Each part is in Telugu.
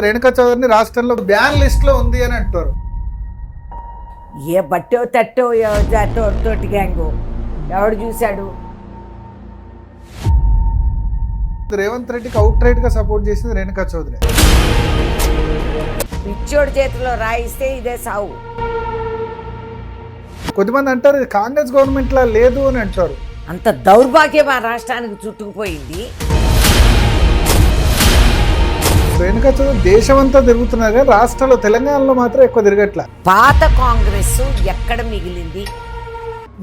రేణుకా చౌదరిని రాష్ట్రంలో బ్యాన్ లిస్ట్ లో ఉంది అని అంటారు. ఏ బట్టో తట్టో తోటి గ్యాంగు ఎవడు చూశాడు? రేవంత్ రెడ్డికి అవుట్ రైట్ గా సపోర్ట్ చేసింది రేణుకా చౌదరి. పిచ్చోడి చేతిలో రాయిస్తే ఇదే సావు. కొద్దిమంది అంటారు ఇది కాంగ్రెస్ గవర్నమెంట్ లా లేదు అని అంటారు. అంత దౌర్భాగ్యం ఆ రాష్ట్రానికి చుట్టుకుపోయింది. రేణుకా చౌదరి దేశం అంతా తిరుగుతున్నారు కానీ రాష్ట్రంలో తెలంగాణలో మాత్రం ఎక్కువ తిరగట్లా. పాత కాంగ్రెస్ ఎక్కడ మిగిలింది?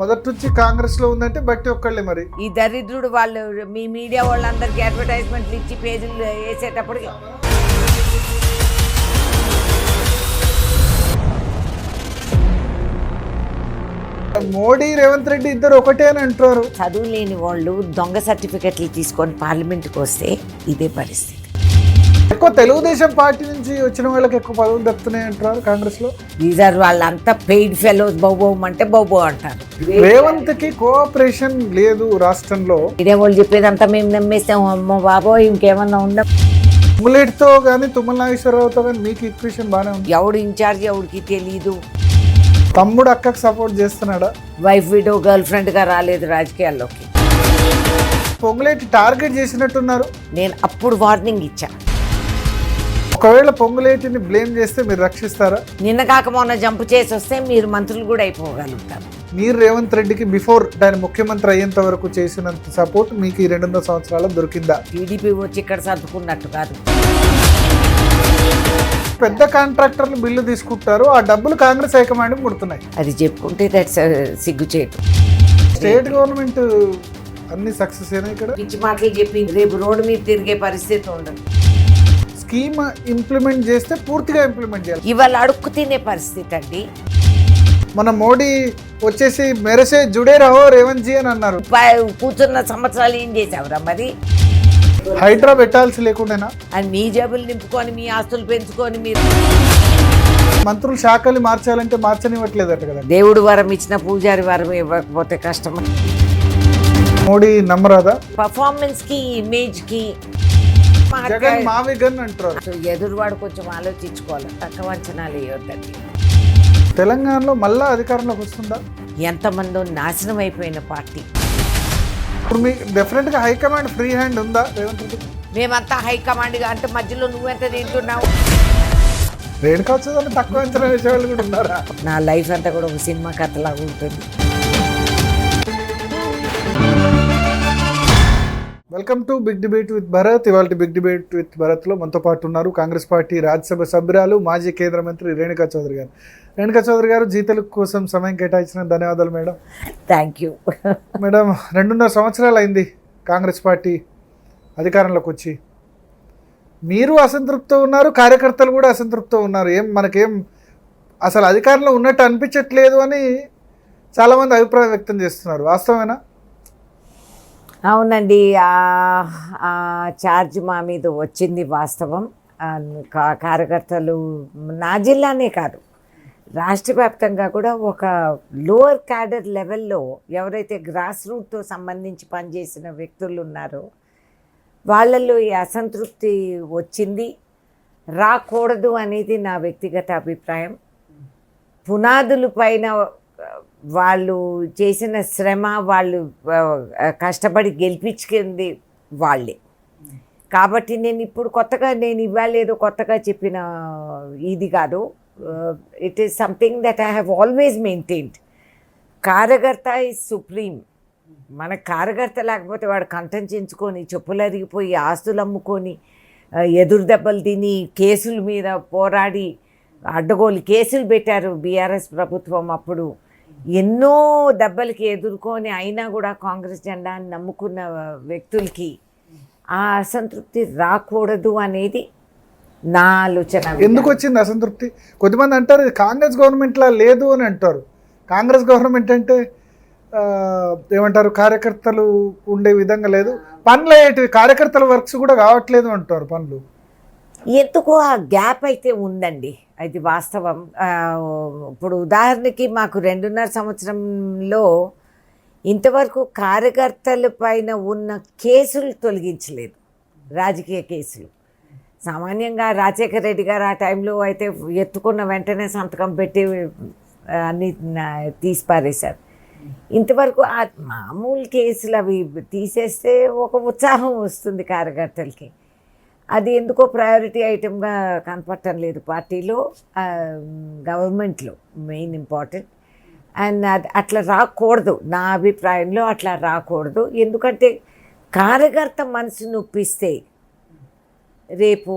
మొదటి నుంచి కాంగ్రెస్ లో ఉందంటే బట్టి ఒక్కళ్ళే. మరి ఈ దరిద్రుడు వాళ్ళు మీ మీడియా వాళ్ళందరికీ అడ్వర్టైజ్మెంట్లు ఇచ్చి పేజీలు వేసేటప్పటికి మోడీ రేవంత్ రెడ్డి ఇద్దరు ఒకటే అని అంటారు. చదువు లేని వాళ్ళు దొంగ సర్టిఫికెట్లు తీసుకొని పార్లమెంట్కి వస్తే ఇదే పరిస్థితి. ఎక్కువ తెలుగుదేశం పార్టీ నుంచి వచ్చిన వాళ్ళకి ఎక్కువ పదవులు దక్కుతున్నాయి అంటారు కాంగ్రెస్ లో. ఈసారి వాళ్ళంతా పెయిడ్ ఫెలోస్ బౌబౌమ్ అంటే బౌబో అంటారు. రేవంత్ కి కోఆపరేషన్ లేదు రాష్ట్రంలో. ఇదే వాళ్ళు చెప్పేదంతా మేము నమ్మేస్తాం. అమ్మో బాబో ఇంకేమన్నా ఉందా? పొంగులేటి తో కానీ తుమ్మల నాగేశ్వరరావుతో కానీ మీకు ఈక్వేషన్ బాగానే ఉంది. ఎవడు ఇన్ఛార్జ్ ఎవడికి తెలీదు. తమ్ముడు అక్కకు సపోర్ట్ చేస్తున్నాడా? వైఫ్ విడో గర్ల్ ఫ్రెండ్ గా రాలేదు రాజకీయాల్లోకి. పొంగులేటి టార్గెట్ చేసినట్టున్నారు. నేను అప్పుడు వార్నింగ్ ఇచ్చా. ఒకవేళ పొంగులేటిని బ్లేమ్ చేస్తే మీరు రక్షిస్తారా? నిన్న కాక మొన్న జంపు చేసి వస్తే మీరు మంత్రులు కూడా అయిపోగలుగుతారు. మీరు రేవంత్ రెడ్డికి బిఫోర్ దాని ముఖ్యమంత్రి అయ్యేంత వరకు చేసినంత సపోర్ట్ మీకు ఈ 2.5 సంవత్సరాలు దొరికిందా? టీడీపీ వచ్చి ఇక్కడ సర్దుకున్నట్టు కాదు. పెద్ద కాంట్రాక్టర్లు బిల్లు తీసుకుంటారు, ఆ డబ్బులు కాంగ్రెస్ హైకమాండ్ ముడుతున్నాయి. అది చెప్పుకుంటే దట్స్ సిగ్గుచేటు. స్టేట్ గవర్నమెంట్ అన్ని సక్సెస్ అయినా ఇక్కడ పిచ్చి మాటలు చెప్పింది. రేపు రోడ్డు మీద తిరిగే పరిస్థితి ఉండదు. స్కీమ్ ఇంప్లిమెంట్ చేస్తే పూర్తిగా ఇంప్లిమెంట్ చేయాలి. ఇవాళ అడుక్కు తినే పరిస్థితి అండి. మన మోడీ వచ్చేసి మెరసే జుడే రహో రేవంత్ జీ అని అన్నారు. కూర్చున్న సంవత్సరాలు ఏం చేసావురా మరి? హైడ్రా పెట్టాల్సి లేకుండానా? అని మీ జేబులు నింపుకొని మీ ఆస్తులు పెంచుకొని మీరు మంత్రులు శాఖలు మార్చాలంటే మార్చనివ్వట్లేదట కదా. దేవుడు వరం ఇచ్చిన పూజారి వరం ఇవ్వకపోతే కష్టం. మోడీ నమ్మరాదా? పర్ఫార్మెన్స్ కి ఇమేజ్ కి జగన్ మావిగన్ అంటారు. ఎదురువాడు కొంచెం ఆలోచించుకోవాలి. తక్కువ అంచనాలు వేయొద్దండి. తెలంగాణలో మళ్ళా అధికారంలోకి వస్తుందా? ఎంతమందో నాశనం అయిపోయిన పార్టీ. ఇప్పుడు మీకు డెఫినెట్ గా హైకమాండ్ ఫ్రీ హ్యాండ్ ఉందా రేవంత్ రెడ్డి? మేమంతా హైకమాండ్గా అంటే మధ్యలో నువ్వెంత తింటున్నావు? రేణుకా చౌదరిని తక్కువ అంచనా వేసేవాళ్ళు కూడా ఉన్నారా? నా లైఫ్ అంతా కూడా ఒక సినిమా కథలాగా ఉంటుంది. Welcome to big debate with Bharat. ఇవాళ బిగ్ డిబేట్ విత్ భరత్లో మనతో పాటు ఉన్నారు కాంగ్రెస్ పార్టీ రాజ్యసభ సభ్యురాలు మాజీ కేంద్ర మంత్రి రేణుకా చౌదరి గారు. రేణుకా చౌదరి గారు, జీ తెలుగు కోసం సమయం కేటాయించిన ధన్యవాదాలు మేడం. Thank you madam. 2.5 సంవత్సరాలు అయింది కాంగ్రెస్ పార్టీ అధికారంలోకి వచ్చి. మీరు అసంతృప్తితో ఉన్నారు, కార్యకర్తలు కూడా అసంతృప్తితో ఉన్నారు. మనకేం అసలు అధికారంలో ఉన్నట్టు అనిపించట్లేదు అని చాలామంది అభిప్రాయం వ్యక్తం చేస్తున్నారు. వాస్తవేనా? అవునండి. ఛార్జ్ మా మీద వచ్చింది వాస్తవం. కార్యకర్తలు నా జిల్లానే కాదు రాష్ట్ర వ్యాప్తంగా కూడా ఒక లోవర్ క్యాడర్ లెవెల్లో ఎవరైతే గ్రాస్ రూట్తో సంబంధించి పనిచేసిన వ్యక్తులు ఉన్నారో వాళ్ళల్లో ఈ అసంతృప్తి వచ్చింది. రాకూడదు అనేది నా వ్యక్తిగత అభిప్రాయం. పునాదుల పైన వాళ్ళు చేసిన శ్రమ, వాళ్ళు కష్టపడి గెలిపించుకుంది వాళ్ళే. కాబట్టి నేను ఇప్పుడు కొత్తగా ఇవాళ ఏదో కొత్తగా చెప్పిన ఇది కాదు. It is something that I have always maintained. కార్యకర్త ఈజ్ సుప్రీం. మన కార్యకర్త లేకపోతే వాడు కంఠం చించుకొని, చెప్పులు అరిగిపోయి, ఆస్తులు అమ్ముకొని, ఎదురు దెబ్బలు తిని, కేసుల మీద పోరాడి అడ్డగోలు కేసులు పెట్టారు బీఆర్ఎస్ ప్రభుత్వం. అప్పుడు ఎన్నో దెబ్బలకి ఎదుర్కొని అయినా కూడా కాంగ్రెస్ జెండాని నమ్ముకున్న వ్యక్తులకి ఆ అసంతృప్తి రాకూడదు అనేది నా ఆలోచన. ఎందుకు వచ్చింది అసంతృప్తి? కొద్దిమంది అంటారు కాంగ్రెస్ గవర్నమెంట్లా లేదు అని అంటారు. కాంగ్రెస్ గవర్నమెంట్ అంటే ఏమంటారు, కార్యకర్తలు ఉండే విధంగా లేదు, పనులు అయ్యేటివి, కార్యకర్తల వర్క్స్ కూడా కావట్లేదు అంటారు పనులు. ఎందుకు ఆ గ్యాప్ అయితే ఉందండి, అది వాస్తవం. ఇప్పుడు ఉదాహరణకి మాకు 2.5 సంవత్సరంలో ఇంతవరకు కార్యకర్తల పైన ఉన్న కేసులు తొలగించలేదు, రాజకీయ కేసులు. సామాన్యంగా రాజశేఖర రెడ్డి గారు ఆ టైంలో అయితే ఎత్తుకున్న వెంటనే సంతకం పెట్టి అన్నీ తీసి పారేశారు. ఇంతవరకు ఆ మామూలు కేసులు అవి తీసేస్తే ఒక ఉత్సాహం వస్తుంది కార్యకర్తలకి. అది ఎందుకో ప్రయారిటీ ఐటమ్గా కనపడటం లేదు పార్టీలో, గవర్నమెంట్లో మెయిన్ ఇంపార్టెంట్. అండ్ అది అట్లా రాకూడదు, నా అభిప్రాయంలో అట్లా రాకూడదు. ఎందుకంటే కార్యకర్త మనసు నొప్పిస్తే రేపు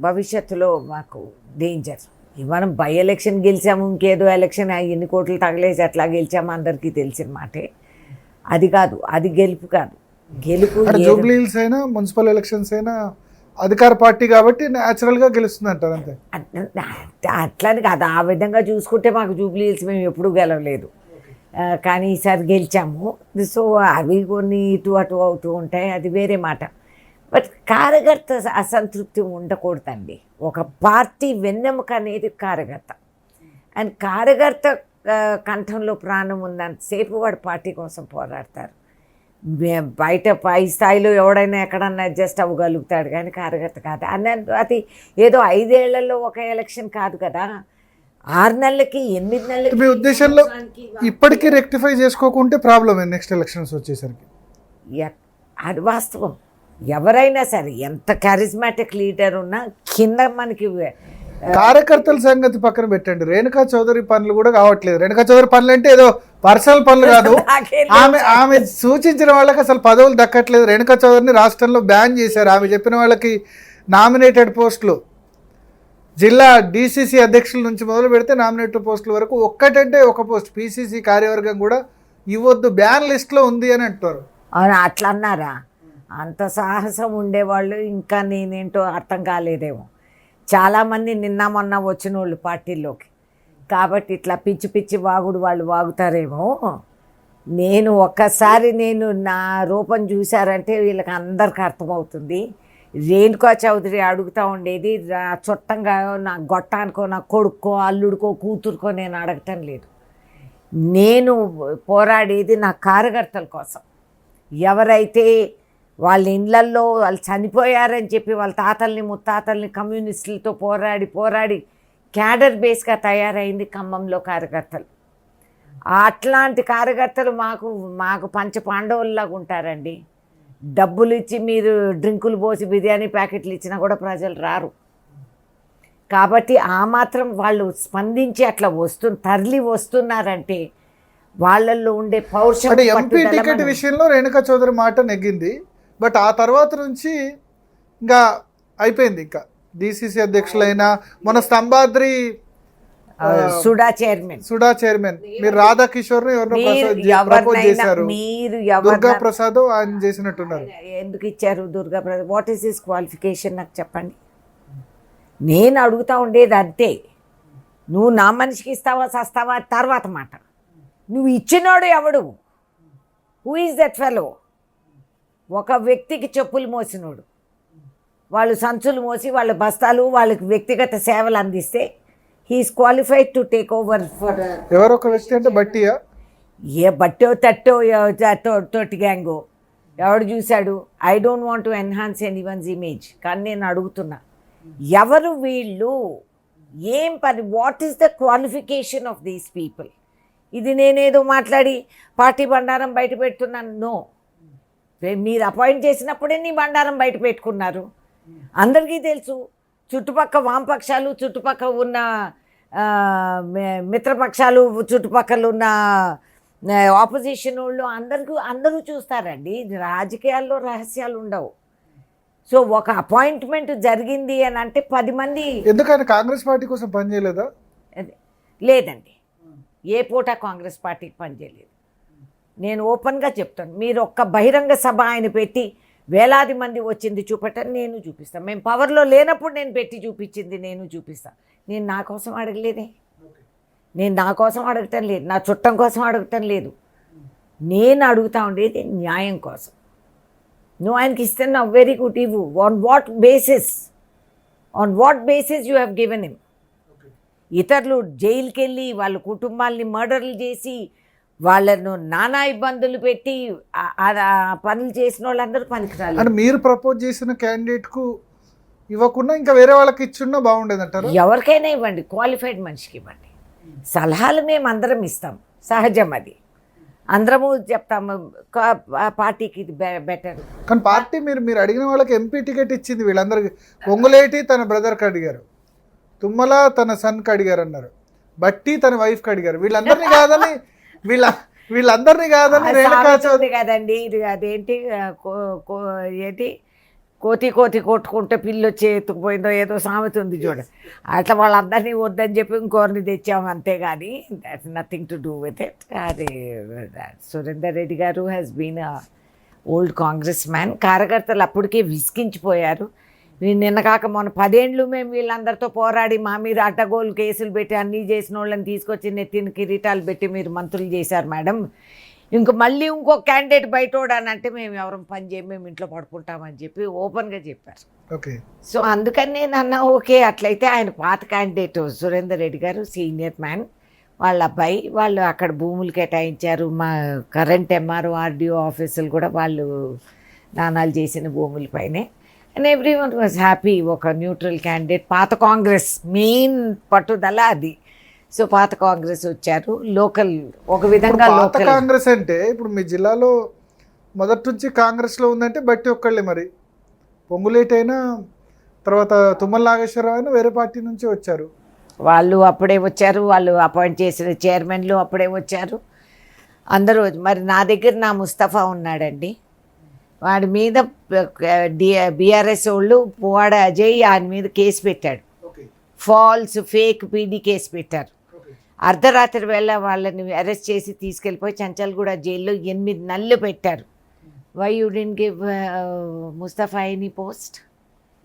భవిష్యత్తులో మాకు డేంజర్. మనం బై ఎలక్షన్ గెలిచాము, ఇంకేదో ఎలక్షన్ ఎన్ని కోట్లు తగలేసి అట్లా గెలిచాము అందరికీ తెలిసిన మాటే. అది కాదు, అది గెలుపు కాదు. గెలుపు జూబ్లీ హిల్స్ అయినా మున్సిపల్ ఎలక్షన్స్ అయినా అధికార పార్టీ కాబట్టి న్యాచురల్గా గెలుస్తుంది అంటారు అంతే. అట్లని కాదు, ఆ విధంగా చూసుకుంటే మాకు జూబ్లీ హిల్స్ మేము ఎప్పుడూ గెలవలేదు, కానీ ఈసారి గెలిచాము. సో అవి కొన్ని ఇటు అటు అవుతూ ఉంటాయి, అది వేరే మాట. బట్ కార్యకర్త అసంతృప్తి ఉండకూడదండి. ఒక పార్టీ వెన్నెముక అనేది కార్యకర్త. అండ్ కార్యకర్త కంఠంలో ప్రాణం ఉన్నంతసేపు వాడు పార్టీ కోసం పోరాడతారు. బయట పై స్థాయిలో ఎవడైనా ఎక్కడన్నా అడ్జస్ట్ అవ్వగలుగుతాడు, కానీ కార్యకర్త కాదు. అది ఏదో 5 ఏళ్లలో ఒక ఎలక్షన్ కాదు కదా, 6 నెలలకి 8 నెలలకి. మీ ఉద్దేశంలో ఇప్పటికీ రెక్టిఫై చేసుకోకుంటే ప్రాబ్లమే నెక్స్ట్ ఎలక్షన్స్ వచ్చేసరికి. అది వాస్తవం. ఎవరైనా సరే ఎంత కరిజ్మాటిక్ లీడర్ ఉన్నా కింద మనకి కార్యకర్తల సంగతి పక్కన పెట్టండి, రేణుకా చౌదరి పనులు కూడా కావట్లేదు. రేణుకా చౌదరి పనులు అంటే ఏదో పర్సనల్ పనులు కాదు, ఆమె సూచించిన వాళ్ళకి అసలు పదవులు దక్కట్లేదు. రేణుకా చౌదరిని రాష్ట్రంలో బ్యాన్ చేశారు. ఆమె చెప్పిన వాళ్ళకి నామినేటెడ్ పోస్టులు, జిల్లా DCC అధ్యక్షుల నుంచి మొదలు పెడితే నామినేటెడ్ పోస్టుల వరకు ఒక్కటంటే ఒక పోస్ట్ PCC కార్యవర్గం కూడా ఇవ్వద్దు, బ్యాన్ లిస్ట్లో ఉంది అని అంటారు. అట్లా అన్నారా? అంత సాహసం ఉండేవాళ్ళు ఇంకా నేనేంటో అర్థం కాలేదేమో. చాలామంది నిన్న మొన్న వచ్చిన వాళ్ళు పార్టీల్లోకి, కాబట్టి ఇట్లా పిచ్చి పిచ్చి వాగుడు వాళ్ళు వాగుతారేమో. నేను ఒక్కసారి నా రూపం చూశారంటే వీళ్ళకి అందరికి అర్థమవుతుంది. రేణుకా చౌదరి అడుగుతూ ఉండేది చుట్టంగా నా గొట్టానికో, నా కొడుక్కో, అల్లుడికో, కూతురుకో నేను అడగటం లేదు. నేను పోరాడేది నా కార్యకర్తల కోసం. ఎవరైతే వాళ్ళ ఇళ్ళల్లో వాళ్ళు చనిపోయారని చెప్పి వాళ్ళ తాతల్ని ముత్తాతల్ని కమ్యూనిస్టులతో పోరాడి క్యాడర్ బేస్గా తయారైంది ఖమ్మంలో కార్యకర్తలు. అట్లాంటి కార్యకర్తలు మాకు పంచ పాండవుల్లాగా ఉంటారండి. డబ్బులు ఇచ్చి మీరు డ్రింకులు పోసి బిర్యానీ ప్యాకెట్లు ఇచ్చినా కూడా ప్రజలు రారు. కాబట్టి ఆ మాత్రం వాళ్ళు స్పందించి అట్లా తరలి వస్తున్నారంటే వాళ్ళల్లో ఉండే పౌరుషం. అంటే ఎంపీ టికెట్ విషయంలో రేణుకా చౌదరి మాట నెగ్గింది, బట్ ఆ తర్వాత నుంచి ఇంకా అయిపోయింది. ఇంకా DCC అధ్యక్షులైన మన స్తంభాద్రి సుడా చైర్మన్ మీరు రాధాకిషోర్ ప్రపోజ్ చేశారు, దుర్గా ప్రసాద్ ఆయన చేసినట్టున్నారు. ఎందుకు ఇచ్చారు Durga Prasad? What is his qualification నాకు చెప్పండి. నేను అడుగుతూ ఉండేది అంతే. నువ్వు నా మనిషికి ఇస్తావా సస్తావా తర్వాత మాట. నువ్వు ఇచ్చినోడు ఎవడు? Who is that fellow? ఒక వ్యక్తికి చెప్పులు మోసినోడు, వాళ్ళు సంచులు మోసి వాళ్ళ బస్తాలు వాళ్ళకి వ్యక్తిగత సేవలు అందిస్తే he is qualified to take over for. ఎవరొక వ్యక్తి అంటే బట్టియా? ఏ బట్టో తట్టో తోటి గ్యాంగో ఎవడు చూశాడు? I don't want to enhance anyone's image, కానీ నేను అడుగుతున్నా ఎవరు వీళ్ళు, ఏం పని, what is the qualification of these people? ఇది నేనేదో మాట్లాడి పార్టీ బండారం బయట పెడుతున్నాను. నో, మీరు అపాయింట్ చేసినప్పుడే నీ బండారం బయట పెట్టుకున్నారు. అందరికీ తెలుసు. చుట్టుపక్కల వామపక్షాలు, చుట్టుపక్కల ఉన్న మిత్రపక్షాలు, చుట్టుపక్కల ఉన్న ఆపోజిషన్ వాళ్ళు అందరూ చూస్తారండి. రాజకీయాల్లో రహస్యాలు ఉండవు. సో ఒక అపాయింట్మెంట్ జరిగింది అని అంటే 10 మంది. ఎందుకని కాంగ్రెస్ పార్టీ కోసం పనిచేయలేదా? లేదండి, ఏ పూట కాంగ్రెస్ పార్టీకి పనిచేయలేదు. నేను ఓపెన్గా చెప్తాను. మీరు ఒక్క బహిరంగ సభ ఆయన పెట్టి వేలాది మంది వచ్చింది చూపెట్టని నేను చూపిస్తాను. మేము పవర్లో లేనప్పుడు నేను పెట్టి చూపించింది నేను చూపిస్తాను. నేను నా కోసం అడగలేదే, నేను నా కోసం అడగటం లేదు, నా చుట్టం కోసం అడగటం లేదు. నేను అడుగుతూ ఉండేది న్యాయం కోసం. నువ్వు ఆయనకి ఇస్తున్నా, వెరీ గుడ్, ఇవ్వు. On what basis you have given him? ఇతరులు జైలుకి వెళ్ళి వాళ్ళ కుటుంబాలని మర్డర్లు చేసి వాళ్ళను నానా ఇబ్బందులు పెట్టి పనులు చేసిన వాళ్ళందరూ పనికిరాలి. మీరు ప్రపోజ్ చేసిన క్యాండిడేట్కు ఇవ్వకుండా ఇంకా వేరే వాళ్ళకి ఇచ్చున్నా బాగుండేది అంటారు. ఎవరికైనా ఇవ్వండి, క్వాలిఫైడ్ మనిషికి ఇవ్వండి. సలహాలు మేము అందరం ఇస్తాం, సహజం అది, అందరము చెప్తాము పార్టీకి ఇది బెటర్. కానీ పార్టీ మీరు అడిగిన వాళ్ళకి ఎంపీ టికెట్ ఇచ్చింది వీళ్ళందరికీ. పొంగులేటి తన బ్రదర్కి అడిగారు, తుమ్మల తన సన్కి అడిగారు అన్నారు, బట్టి తన వైఫ్కి అడిగారు. వీళ్ళందరినీ కాదని వీళ్ళందరినీ కాదని రేణుకా చౌదరి కదండి ఇది. అదేంటి ఏంటి కోతి కోతి కొట్టుకుంటే పిల్లి వచ్చి ఎత్తుకుపోయిందో ఏదో సామెత ఉంది చూడ, అట్లా వాళ్ళందరినీ వద్దని చెప్పి ఇంకోరిని తెచ్చాము అంతేగాని that's nothing to do with it. అది Surender Reddy garu has been old Congress man. కార్యకర్తలు అప్పటికే విసిగించిపోయారు. నిన్న కాక మొన్న 10 ఏళ్ళు మేము వీళ్ళందరితో పోరాడి మా మీద అడ్డగోలు కేసులు పెట్టి అన్నీ చేసిన వాళ్ళని తీసుకొచ్చి నెత్తిన కిరీటాలు పెట్టి మీరు మంత్రులు చేశారు మేడం, ఇంక మళ్ళీ ఇంకో క్యాండిడేట్ బయటోడానంటే మేము ఎవరం పని చేయం, మేము ఇంట్లో పడుకుంటామని చెప్పి ఓపెన్గా చెప్పారు. ఓకే. సో అందుకని నేను అన్నా ఓకే అట్లయితే ఆయన పాత క్యాండిడేట్ సురేందర్ రెడ్డి గారు సీనియర్ మ్యాన్, వాళ్ళ అబ్బాయి వాళ్ళు అక్కడ భూములు కేటాయించారు. మా కరెంట్ ఎంఆర్ఓ ఆర్డీఓ ఆఫీసులు కూడా వాళ్ళు దానాలు చేసిన భూములపైనే. And every one was happy. ఒక న్యూట్రల్ క్యాండిడేట్, పాత కాంగ్రెస్ మెయిన్ పట్టుదల అది. సో పాత కాంగ్రెస్ వచ్చారు, లోకల్ ఒక విధంగా పాత లోకల్ కాంగ్రెస్ అంటే ఇప్పుడు మీ జిల్లాలో మొదటి నుంచి కాంగ్రెస్లో ఉందంటే బట్టి ఒక్కళ్ళే. మరి పొంగులేటి అయినా తర్వాత తుమ్మల నాగేశ్వరరావు అయినా వేరే పార్టీ నుంచి వచ్చారు. వాళ్ళు అప్పుడే వచ్చారు, వాళ్ళు అపాయింట్ చేసిన చైర్మన్లు అప్పుడే వచ్చారు అందరూ. మరి నా దగ్గర నా ముస్తఫా ఉన్నాడండి, వాడి మీద బీఆర్ఎస్ వాళ్ళు పువ్వాడ అజయ్ ఆయన మీద కేసు పెట్టాడు, ఫాల్స్ ఫేక్ పీడీ కేసు పెట్టారు. అర్ధరాత్రి వేళ వాళ్ళని అరెస్ట్ చేసి తీసుకెళ్ళిపోయి చంచల్గూడ జైల్లో 8 నెలలు పెట్టారు. Why you didn't give Mustafa any post?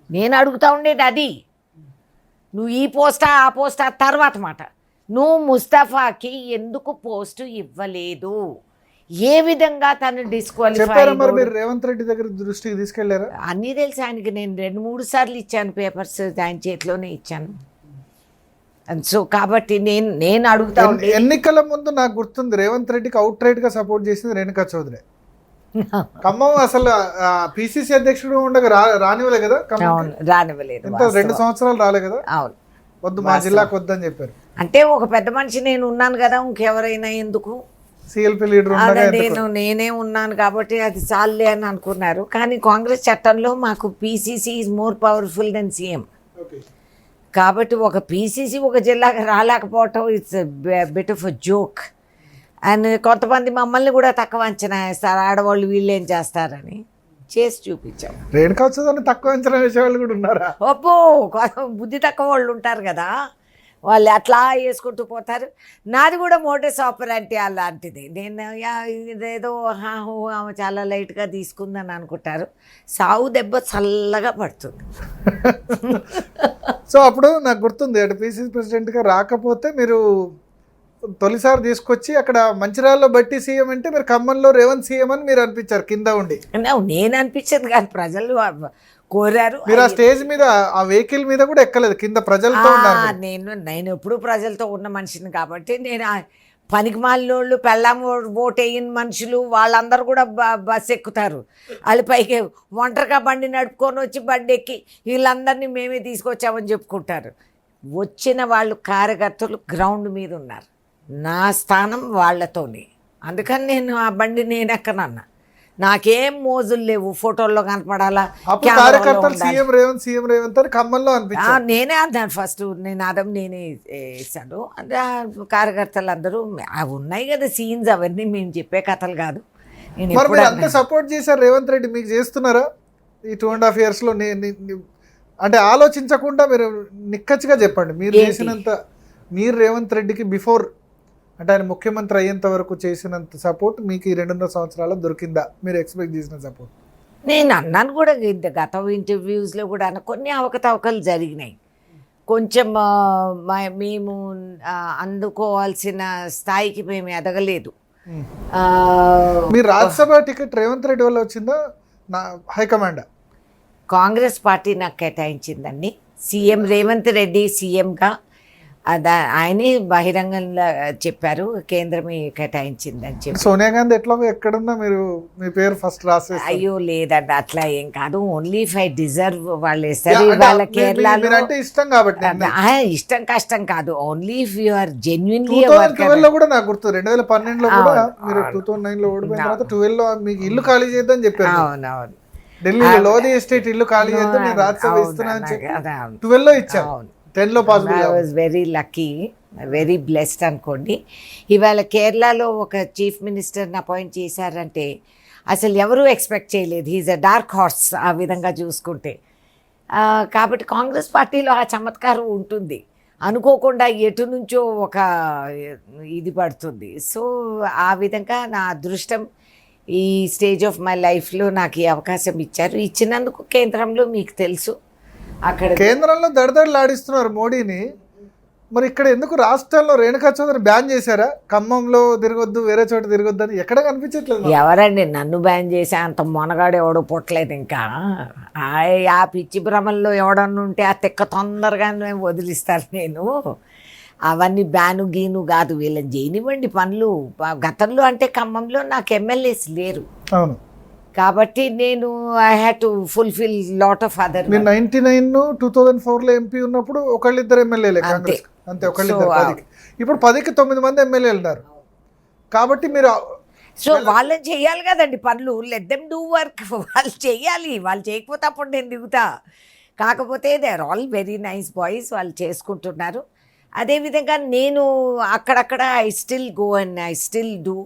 నేను అడుగుతా ఉండేది అది. నువ్వు ఈ పోస్టా ఆ పోస్టా తర్వాత మాట, నువ్వు ముస్తఫాకి ఎందుకు పోస్టు ఇవ్వలేదు? ఏ విధంగా తను డిస్క్వాలిఫై? మీరు రేవంత్ రెడ్డి దగ్గర దృష్టికి తీసుకెళ్లారా? అన్నీ తెలుసు ఆయనకి. నేను 2-3 సార్లు ఇచ్చాను పేపర్స్, ఆయన చేతిలోనే ఇచ్చాను. సో కాబట్టి నేను అడుగుతా ఉండే, ఎన్నికల ముందు నాకు గుర్తుంది రేవంత్ రెడ్డికి అవుట్ రైట్ గా సపోర్ట్ చేసింది రేణుకా చౌదరి. ఖమ్మం అసలు పిసిసి అధ్యక్షుడు ఉండగా రానివ్వలే కదా, రానివ్వలేదు. 2 సంవత్సరాలు రాలే కదా. అవును, వద్దు మా జిల్లాకు వద్దని చెప్పారు. అంటే ఒక పెద్ద మనిషి నేను ఉన్నాను కదా, ఇంకెవరైనా ఎందుకు, సిఎల్పి లీడర్ నేనే ఉన్నాను కాబట్టి అది చాలులే అని అనుకున్నారు. కానీ కాంగ్రెస్ చట్టంలో మాకు PCC is more powerful than CM. కాబట్టి ఒక పీసీసీ ఒక జిల్లాకి రాలేకపోవటం it's bit of a joke. And కొంతమంది మమ్మల్ని కూడా తక్కువ అంచనా వేస్తారు, ఆడవాళ్ళు వీళ్ళు ఏం చేస్తారని చేసి చూపించాం. రేణుకా చౌదరిని తక్కువ అంచనా వేసేవాళ్ళు కూడా ఉన్నారా? ఒప్పో, బుద్ధి తక్కువ వాళ్ళు ఉంటారు కదా, వాళ్ళు అట్లా వేసుకుంటూ పోతారు. నాది కూడా మోటస్ ఆపరంటీ అలాంటిది. నేను ఇదేదో ఆమె చాలా లైట్గా తీసుకుందని అనుకుంటారు, సావు దెబ్బ చల్లగా పడుతుంది. సో అప్పుడు నాకు గుర్తుంది, అటు పిసిసి ప్రెసిడెంట్గా రాకపోతే మీరు తొలిసారి తీసుకొచ్చి అక్కడ మంచిర్యాలలో బట్టి సీఎం అంటే మీరు ఖమ్మంలో రేవంత్ సీఎం అని మీరు అనిపించారు కింద ఉండి. నేను అనిపించింది కానీ ప్రజలు కోరారు. మీరు ఆ స్టేజ్ మీద ఆ వెహికల్ మీద కూడా ఎక్కలేదు, కింద ప్రజలతో ఉన్నారు. నేను ఎప్పుడు ప్రజలతో ఉన్న మనిషిని కాబట్టి నేను పనికి మాలినోళ్ళు పెళ్ళాం ఓటేయని మనుషులు వాళ్ళందరూ కూడా బస్సు ఎక్కుతారు. వాళ్ళు పైకి ఒంటరిగా బండి నడుపుకొని వచ్చి బండి ఎక్కి వీళ్ళందరినీ మేమే తీసుకొచ్చామని చెప్పుకుంటారు. వచ్చిన వాళ్ళు కార్యకర్తలు గ్రౌండ్ మీద ఉన్నారు, నా స్థానం వాళ్ళతోనే. అందుకని నేను ఆ బండి నేను ఎక్కనన్నా, నాకేం మోజులు లేవు, ఫోటోల్లో కనపడాలా. నేనే అన్నాను ఫస్ట్, నేనే వేసాను అంటే కార్యకర్తలు అందరూ అవి ఉన్నాయి కదా సీన్స్, అవన్నీ మేము చెప్పే కథలు కాదు. నేను సపోర్ట్ చేశారు రేవంత్ రెడ్డి, మీకు చేస్తున్నారా ఈ 2.5 yearsలో? అంటే ఆలోచించకుండా మీరు నిక్కచ్చిగా చెప్పండి, మీరు చేసినంత, మీరు రేవంత్ రెడ్డికి బిఫోర్ అంటే ఆయన ముఖ్యమంత్రి అయ్యేంత వరకు చేసినంత సపోర్ట్ మీకు ఈ 2.5 సంవత్సరాలు దొరికిందా? మీరు ఎక్స్పెక్ట్ చేసిన సపోర్ట్? నేను అన్నాను కూడా, గత ఇంటర్వ్యూస్లో కూడా కొన్ని అవకతవకలు జరిగినాయి. కొంచెం మేము అందుకోవాల్సిన స్థాయికి మేము ఎదగలేదు. మీ రాజ్యసభ టికెట్ రేవంత్ రెడ్డి వల్ల వచ్చిందా, హైకమాండ్? కాంగ్రెస్ పార్టీ నాకు కేటాయించిందండి. సీఎం రేవంత్ రెడ్డి సీఎంగా ఆయనే బహిరంగంగా చెప్పారు, కేంద్రమే కేటాయించిందని చెప్పి. సోనియా గాంధీ ఎట్లా ఎక్కడున్నా మీరు మీ పేరు ఫస్ట్ రాసేస్తారు. అయ్యో లేదండి, అట్లా ఏం కాదు. ఓన్లీ ఇఫ్ ఐ డిజర్వ్ వాళ్ళు ఇస్తారు. వాళ్ళ కేరళలో అంటే ఇష్టం కాబట్టి ఇష్టం కష్టం కాదు. Only if you are genuinely 2012 లో కూడా నాకు గుర్తు, 2012లో కూడా మీరు 2009 లో ఓడిపోయిన తర్వాత 12 లో మీకు ఇల్లు ఖాళీ చేద్దని చెప్పారు. అవునవును, ఢిల్లీలో లోధి ఎస్టేట్ ఇల్లు ఖాళీ చేద్దాం, నేను రాజ్యసభ ఇస్తున్నా అని చెప్పి 12 లో ఇచ్చారు. 10 లో possible. I was very lucky, very blessed అనుకోండి. ఇవాళ కేరళలో ఒక చీఫ్ మినిస్టర్ని అపాయింట్ చేశారంటే అసలు ఎవరూ ఎక్స్పెక్ట్ చేయలేదు. హీజ్ అ డార్క్ హార్స్ ఆ విధంగా చూసుకుంటే. కాబట్టి కాంగ్రెస్ పార్టీలో ఆ చమత్కారం ఉంటుంది. అనుకోకుండా ఎటు నుంచో ఒక ఇది పడుతుంది. సో ఆ విధంగా నా అదృష్టం ఈ స్టేజ్ ఆఫ్ మై లైఫ్లో నాకు ఈ అవకాశం ఇచ్చారు. ఇచ్చినందుకు కేంద్రంలో మీకు తెలుసు, అక్కడ కేంద్రంలో దడదడలాడిస్తున్నారు మోడీని. మరి ఇక్కడ ఎందుకు రాష్ట్రాల్లో రేణుకా చౌదరి బ్యాన్ చేశారా? ఖమ్మంలో తిరగొద్దు, వేరే చోట తిరగొద్దు అని ఎక్కడ కనిపించట్లేదు. ఎవరండి నన్ను బ్యాన్ చేసే అంత మొనగాడు ఎవడో పుట్టలేదు ఇంకా. ఆ పిచ్చి భ్రమంలో ఎవడన్నా ఉంటే ఆ తెక్క తొందరగా వదిలిస్తాను నేను. అవన్నీ బ్యాను గీను కాదు, వీళ్ళని చేయనివ్వండి పనులు. గతంలో అంటే ఖమ్మంలో నాకు ఎమ్మెల్యేస్ లేరు. అవును, కాబట్టి నేను I had to fulfil lot of other. 99 2004 లో ఎంపీ ఉన్నప్పుడు ఒకళ్ళిద్దరు ఎమ్మెల్యేలే కాంగ్రెస్, అంతే ఒకళ్ళిద్దరు. 10కి ఇప్పుడు 10కి 9 మంది ఎమ్మెల్యేలు ఉన్నారు. కాబట్టి మీరు సో వాళ్ళని చెయ్యాలి కదండి పనులు. Let them do work. వాళ్ళు చెయ్యాలి, వాళ్ళు చేయకపోతే అప్పుడు నేను దిగుతా. కాకపోతే they are all very nice boys, వాళ్ళు చేసుకుంటున్నారు. అదేవిధంగా నేను అక్కడక్కడ I still go and I still do.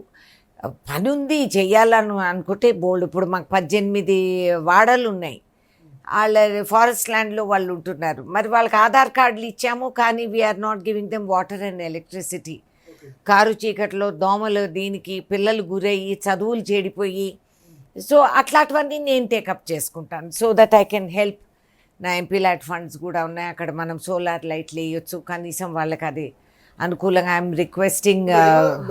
పని ఉంది చెయ్యాలని అనుకుంటే బోల్డ్. ఇప్పుడు మాకు 18 వాడలు ఉన్నాయి. వాళ్ళ ఫారెస్ట్ ల్యాండ్లో వాళ్ళు ఉంటున్నారు. మరి వాళ్ళకి ఆధార్ కార్డులు ఇచ్చాము, కానీ we're not giving them water and electricity. కారు చీకట్లో దోమలు దీనికి పిల్లలు గురయ్యి చదువులు చెడిపోయి. సో అట్లాంటివన్నీ నేను టేకప్ చేసుకుంటాను so that I can help. నా ఎంపీ ల్యాట్ ఫండ్స్ కూడా ఉన్నాయి, అక్కడ మనం సోలార్ లైట్లు వేయొచ్చు, కనీసం వాళ్ళకి అది అనుకూలంగా. I'm requesting.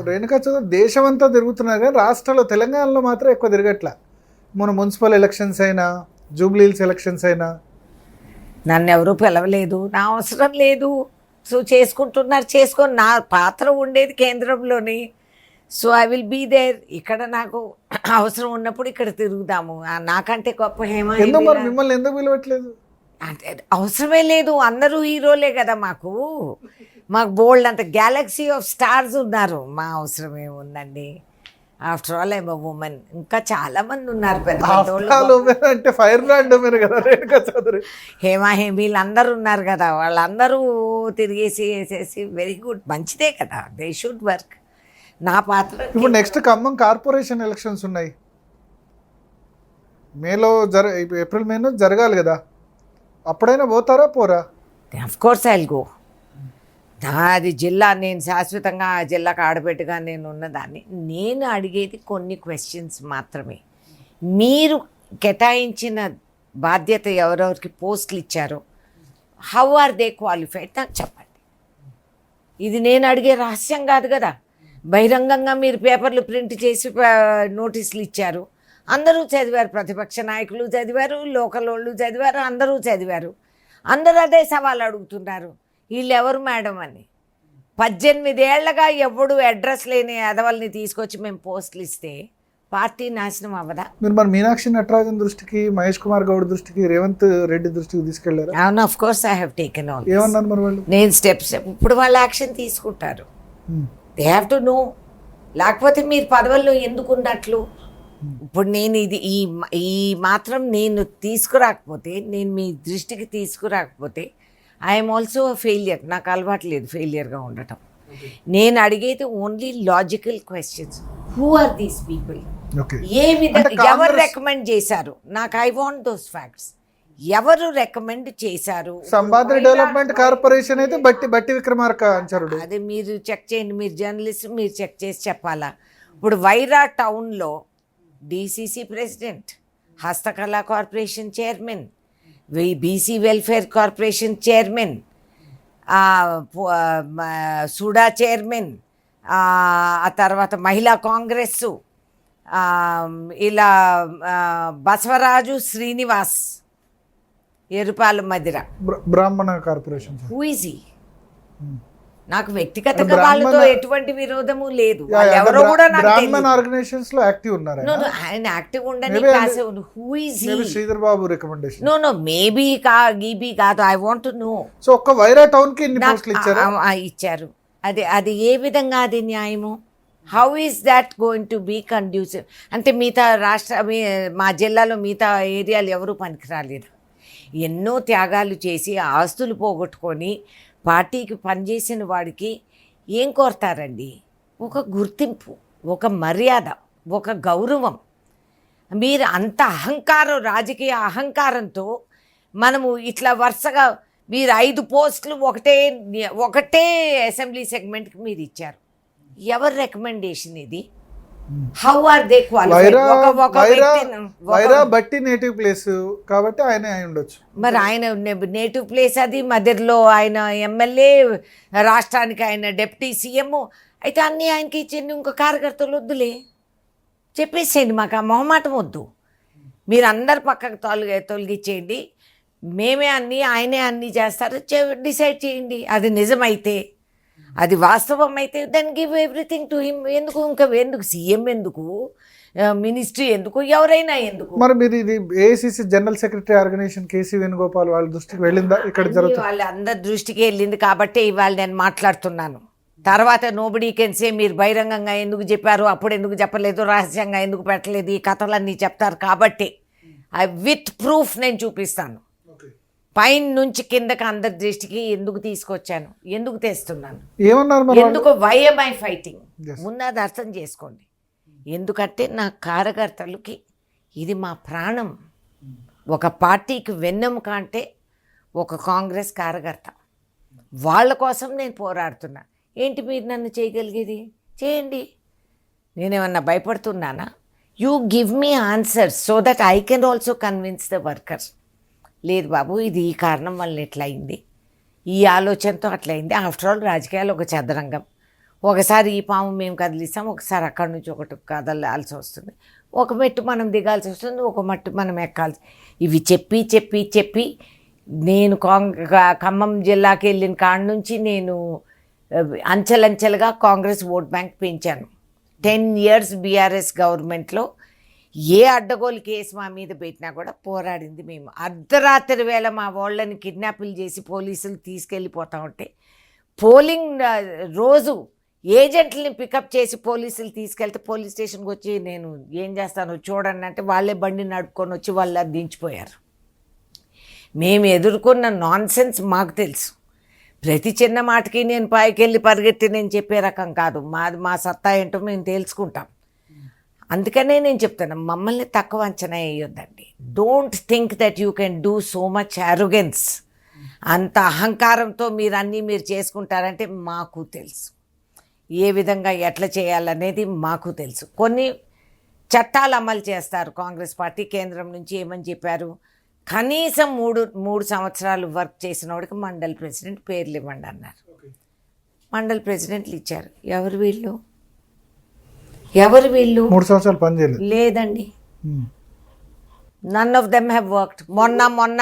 రేణుకా చౌదరి దేశం అంతా తిరుగుతున్నారు కానీ రాష్ట్రంలో తెలంగాణలో మాత్రం ఎక్కువ తిరగట్లా. మన మున్సిపల్ ఎలక్షన్స్ అయినా, జూబ్లీహిల్స్ ఎలక్షన్స్ అయినా నన్ను ఎవరూ పిలవలేదు, నా అవసరం లేదు. సో చేసుకుంటున్నారు, చేసుకొని నా పాత్ర ఉండేది కేంద్రంలోని. So I will be there. ఇక్కడ నాకు అవసరం ఉన్నప్పుడు ఇక్కడ తిరుగుదాము. నాకంటే గొప్ప మిమ్మల్ని ఎందుకు పిలవట్లేదు? అంటే అవసరమే లేదు, అందరూ హీరోలే కదా మాకు. మాకు బోల్డ్ అంత గ్యాలక్సీ ఆఫ్ స్టార్స్ ఉన్నారు. మా అవసరం ఏముందండి? After all I'm a women. ఇంకా చాలా మంది ఉన్నారు అంటే ఫైర్ బ్రాండ్ కదా రేణుకా చౌదరి. హేమీలు అందరూ ఉన్నారు కదా, వాళ్ళందరూ తిరిగేసి వేసేసి వెరీ గుడ్, మంచిదే కదా. They should work. నా పాత్ర. ఇప్పుడు నెక్స్ట్ ఖమ్మం కార్పొరేషన్ ఎలక్షన్స్ ఉన్నాయి. మేలో ఏప్రిల్ మేలో జరగాలి కదా, అప్పుడైనా పోతారా పోరా? Of course I will go. అది జిల్లా, నేను శాశ్వతంగా ఆ జిల్లాకు ఆడబెట్టుగా నేను ఉన్నదాన్ని. నేను అడిగేది కొన్ని క్వశ్చన్స్ మాత్రమే. మీరు కేటాయించిన బాధ్యత ఎవరెవరికి పోస్టులు ఇచ్చారో హౌ ఆర్ దే క్వాలిఫైడ్ నాకు చెప్పండి. ఇది నేను అడిగే రహస్యం కాదు కదా. బహిరంగంగా మీరు పేపర్లు ప్రింట్ చేసి నోటీసులు ఇచ్చారు, అందరూ చదివారు. ప్రతిపక్ష నాయకులు చదివారు, లోకల్ వాళ్ళు చదివారు, అందరూ చదివారు. అందరూ అదే సవాల్ అడుగుతున్నారు, వీళ్ళు ఎవరు మేడం అని. 18 ఏళ్లగా ఎవడు అడ్రస్ లేని అదవల్ని తీసుకొచ్చి మేము పోస్టులు ఇస్తే పార్టీ నాశనం అవ్వదా? మీరు మరి మీనాక్షి నటరాజన్ దృష్టికి, మహేష్ కుమార్ గౌడ్ దృష్టికి, రేవంత్ రెడ్డి దృష్టికి తీసుకెళ్లారు? అవును, of course I have taken all. ఏమన్నారు మరి వాళ్ళు? నేను స్టెప్స్, ఇప్పుడు వాళ్ళు యాక్షన్ తీసుకుంటారు. They have to know. లేకపోతే మీరు పదవుల్లో ఎందుకు ఉన్నట్లు? ఇప్పుడు నేను ఇది ఈ మాత్రం నేను తీసుకురాకపోతే, నేను మీ దృష్టికి తీసుకురాకపోతే ఐఎమ్ ఆల్సో ఫెయిలియర్. నాకు అలవాటు లేదు ఫెయిలియర్గా ఉండటం. నేను అడిగేది only logical questions. Who are these people? ఏ విధంగా ఎవరు రికమెండ్ చేశారు నాకు? I want those facts. ఎవరు రికమెండ్ చేశారు? సంబాద్రి డెవలప్మెంట్ కార్పొరేషన్ అయితే బట్టి విక్రమార్క అంచరుడు. అదే మీరు చెక్ చేయండి, మీరు జర్నలిస్ట్, మీరు చెక్ చేసి చెప్పాలా. ఇప్పుడు వైరా టౌన్లో డిసిసి ప్రెసిడెంట్, హస్తకళా corporation chairman, BC welfare corporation chairman, SUDA chairman, ఆ తర్వాత మహిళా కాంగ్రెస్సు, ఇలా బసవరాజు శ్రీనివాస్, ఎరుపాల మదిర, బ్రాహ్మణ కార్పొరేషన్. Who is he? నాకు వ్యక్తిగతంగా వాళ్ళతో ఎటువంటి విరోధము లేదు. ఎవరో కూడా నాకు బ్రాహ్మణ్ ఆర్గనైజేషన్స్ లో యాక్టివ్ ఉన్నారు. ఆయన యాక్టివ్ ఉండని who is he? Sridhar Babu recommendation. No maybe గీబీ కాదు. I want to know. So ఒక్క వైరా టౌన్ కి ఎన్ని పోస్టులు ఇచ్చారు? ఇచ్చారు. అది ఏ విధంగా అది న్యాయము? How is that going to be conducive? అంటే మిగతా మా జిల్లాలో మిగతా ఏరియాలు ఎవరూ పనికిరాలేదు. ఎన్నో త్యాగాలు చేసి ఆస్తులు పోగొట్టుకొని పార్టీకి పనిచేసిన వాడికి ఏం కోరతారండి? ఒక గుర్తింపు, ఒక మర్యాద, ఒక గౌరవం. మీరు అంత అహంకారం, రాజకీయ అహంకారంతో మనము ఇట్లా వరుసగా మీరు 5 పోస్టులు ఒకటే అసెంబ్లీ సెగ్మెంట్కి మీరు ఇచ్చారు. ఎవరి రికమెండేషన్ ఇది? How are they qualified? Wyra Bhatti native place కాబట్టి ఆయన ఉండొచ్చు. మరి ఆయన నేటివ్ ప్లేస్ అది, మధ్యలో ఆయన ఎమ్మెల్యే, రాష్ట్రానికి ఆయన డిప్యూటీ సీఎం. అయితే అన్నీ ఆయనకి ఇచ్చేయండి, ఇంకో కార్యకర్తలు వద్దులే చెప్పేసేయండి. మాకు ఆ మొహమాటం వద్దు. మీరు అందరు పక్కకు తొలగించేయండి. మేమే అన్నీ, ఆయనే అన్నీ చేస్తారు, డిసైడ్ చేయండి. అది నిజమైతే, అది వాస్తవం అయితే then give everything to him. ఎందుకు సీఎం ఎందుకు, మినిస్ట్రీ ఎందుకు, ఎవరైనా ఎందుకు? మరి మీరు ఇది AICC general secretary organization KC Venugopal వాళ్ళ దృష్టికి వెళ్ళిందా? ఇక్కడ జరుగుతుంది, వాళ్ళ అందరి దృష్టికి వెళ్ళింది కాబట్టి ఇవాళ నేను మాట్లాడుతున్నాను. తర్వాత నోబడీ కెన్ సే మీరు బహిరంగంగా ఎందుకు చెప్పారు, అప్పుడు ఎందుకు చెప్పలేదు, రహస్యంగా ఎందుకు పెట్టలేదు, ఈ కథలన్నీ చెప్తారు. కాబట్టి విత్ ప్రూఫ్ నేను చూపిస్తాను. పైన నుంచి కిందకి అందరి దృష్టికి ఎందుకు తీసుకొచ్చాను, ఎందుకు తెస్తున్నాను, ఎందుకు వై am I ఫైటింగ్, ముందు అది అర్థం చేసుకోండి. ఎందుకంటే నా కార్యకర్తలకి ఇది మా ప్రాణం. ఒక పార్టీకి వెన్నెముక అంటే ఒక కాంగ్రెస్ కార్యకర్త. వాళ్ళ కోసం నేను పోరాడుతున్నా. ఏంటి మీరు నన్ను చేయగలిగేది? చేయండి. నేనేమన్నా భయపడుతున్నానా? You give me answers so that I can also convince the workers. లేదు బాబు, ఇది ఈ కారణం వల్ల ఎట్లయింది, ఈ ఆలోచనతో అట్లయింది. ఆఫ్టర్ ఆల్ రాజకీయాలు ఒక చదరంగం. ఒకసారి ఈ పాము మేము కదిలిస్తాం, ఒకసారి అక్కడి నుంచి ఒకటి కదలాల్సి వస్తుంది, ఒక మెట్టు మనం దిగాల్సి వస్తుంది, ఒక మట్టు మనం ఎక్కాల్సి. ఇవి చెప్పి చెప్పి చెప్పి నేను ఖమ్మం జిల్లాకి వెళ్ళిన కాడ నుంచి నేను అంచెలంచెలుగా కాంగ్రెస్ ఓట్ బ్యాంక్ పెంచాను. 10 years బీఆర్ఎస్ గవర్నమెంట్లో ఏ అడ్డగోలు కేసు మా మీద పెట్టినా కూడా పోరాడింది మేము. అర్ధరాత్రి వేళ మా వాళ్ళని కిడ్నాపులు చేసి పోలీసులు తీసుకెళ్ళిపోతా ఉంటే, పోలింగ్ రోజు ఏజెంట్లని పికప్ చేసి పోలీసులు తీసుకెళ్తే పోలీస్ స్టేషన్కి వచ్చి నేను ఏం చేస్తాను చూడండి అంటే వాళ్ళే బండి నడుపుకొని వచ్చి వాళ్ళు అది దించిపోయారు. మేము ఎదుర్కొన్న నాన్సెన్స్ మాకు తెలుసు. ప్రతి చిన్న మాటకి నేను పైకి వెళ్ళి పరిగెత్తి నేను చెప్పే రకం కాదు. మా సత్తా ఏంటో మేము తెలుసుకుంటాం. అందుకనే నేను చెప్తాను, మమ్మల్ని తక్కువ అంచనా వేయొద్దండి. Don't think that you can do so much arrogance. అంత అహంకారంతో మీరు చేసుకుంటారంటే మాకు తెలుసు. ఏ విధంగా ఎట్లా చేయాలనేది మాకు తెలుసు. కొన్ని చట్టాలు అమలు చేస్తారు కాంగ్రెస్ పార్టీ. కేంద్రం నుంచి ఏమని చెప్పారు, కనీసం మూడు సంవత్సరాలు వర్క్ చేసిన వాడికి మండల్ ప్రెసిడెంట్ పేర్లు ఇవ్వండి అన్నారు. మండల్ ప్రెసిడెంట్లు ఇచ్చారు. ఎవరు వీళ్ళు 3 సంవత్సరాలు పని చేయలేదు? లేదండి, none of them have worked. మొన్న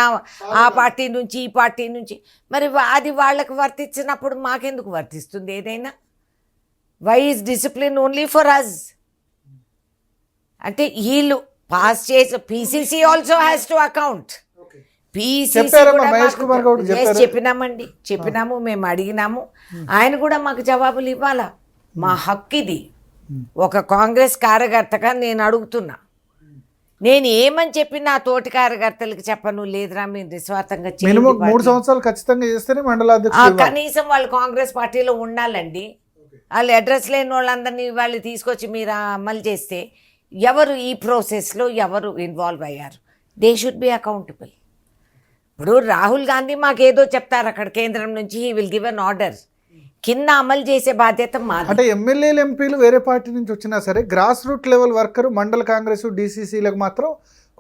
ఆ పార్టీ నుంచి ఈ పార్టీ నుంచి. మరి అది వాళ్ళకి వర్తించినప్పుడు మాకెందుకు వర్తిస్తుంది ఏదైనా? Why is discipline only for us? అంటే వీళ్ళు పాస్ చేసి PCC also has to account. చెప్పినాము, మేము అడిగినాము, ఆయన కూడా మాకు జవాబులు ఇవ్వాలా. మా హక్కు ఇది. ఒక కాంగ్రెస్ కార్యకర్తగా నేను అడుగుతున్నా. నేను ఏమని చెప్పి నా తోటి కార్యకర్తలకు చెప్పను, లేదురా మీరు నిస్వార్థంగా 3 సంవత్సరాలు ఖచ్చితంగా చేస్తేనే మండలాధ్యక్షుడు. కనీసం వాళ్ళు కాంగ్రెస్ పార్టీలో ఉండాలండి. వాళ్ళు అడ్రస్ లేని వాళ్ళందరినీ వాళ్ళు తీసుకొచ్చి మీరు అమలు చేస్తే ఎవరు ఈ ప్రాసెస్లో ఎవరు ఇన్వాల్వ్ అయ్యారు? They should be accountable. ఇప్పుడు రాహుల్ గాంధీ మాకేదో చెప్తారు అక్కడ కేంద్రం నుంచి, he will give an order, కింద అమలు చేసే బాధ్యత మాది. అంటే ఎమ్మెల్యేలు ఎంపీలు వేరే పార్టీ నుంచి వచ్చినా సరే గ్రాస్ రూట్ లెవెల్ వర్కర్ మండల కాంగ్రెస్ డీసీసీలకు మాత్రం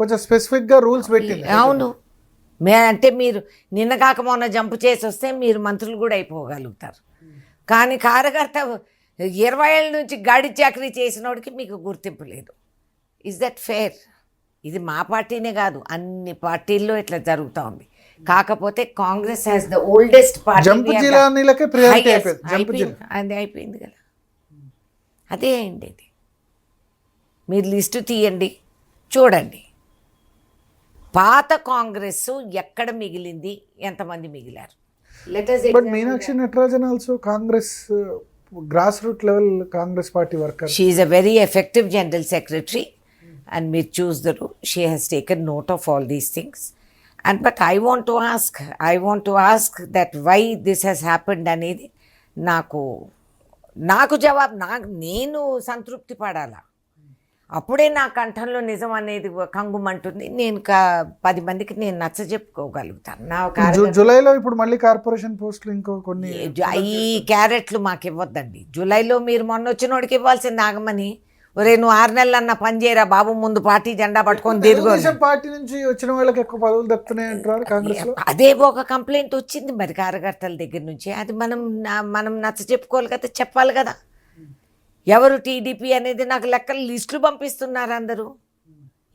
కొంచెం స్పెసిఫిక్గా రూల్స్ పెట్టింది. అవును, అంటే మీరు నిన్న కాక మొన్న జంపు చేసి వస్తే మీరు మంత్రులు కూడా అయిపోగలుగుతారు. కానీ కార్యకర్త 20 ఏళ్ళ నుంచి గాడి చాకరీ చేసినోడికి మీకు గుర్తింపు లేదు. Is that fair? ఇది మా పార్టీనే కాదు, అన్ని పార్టీల్లో ఇట్లా జరుగుతూ ఉంది. కాకపోతే Congress has the oldest jump జిల్లాలకే ప్రియారిటీ అయిపోయింది. జంప్ జిల్లా అది అయిపోయింది కదా, అదే అయింది. ఇది మీరు లిస్టు తీయండి, చూడండి పాత కాంగ్రెస్ ఎక్కడ మిగిలింది, ఎంతమంది మిగిలారు. But Meenakshi Natarajan also Congress grass root level Congress party worker. She is a very effective general secretary and మీరు చూద్దరు, she has taken note of all these things. And but I want to ask that why this has happened అనేది నాకు జవాబు, నేను సంతృప్తి పడాలా. అప్పుడే నా కంఠంలో నిజం అనేది కంగుమంటుంది. నేను 10 మందికి నేను నచ్చ చెప్పుకోగలుగుతాను. నా జూలైలో ఇప్పుడు మళ్ళీ కార్పొరేషన్ పోస్టులు ఇంకో కొన్ని ఈ క్యారెట్లు మాకు ఇవ్వద్దండి. జూలైలో మీరు మొన్న వచ్చినోడికి ఇవ్వాల్సింది నాగమని, ఒరే నువ్వు 6 నెలలన్నా పని చేయరా బాబు, ముందు పార్టీ జెండా పట్టుకొని తిరుగు. పార్టీ నుంచి వచ్చిన వాళ్ళకి ఎక్కువ పదవులు దక్కుతున్నాయి అంటారు కాంగ్రెస్ లో. అదే ఒక కంప్లైంట్ వచ్చింది మరి కార్యకర్తల దగ్గర నుంచి. అది మనం నచ్చ చెప్పుకోవాలి కదా, చెప్పాలి కదా. ఎవరు టీడీపీ అనేది నాకు లెక్కలు లిస్టులు పంపిస్తున్నారు అందరూ.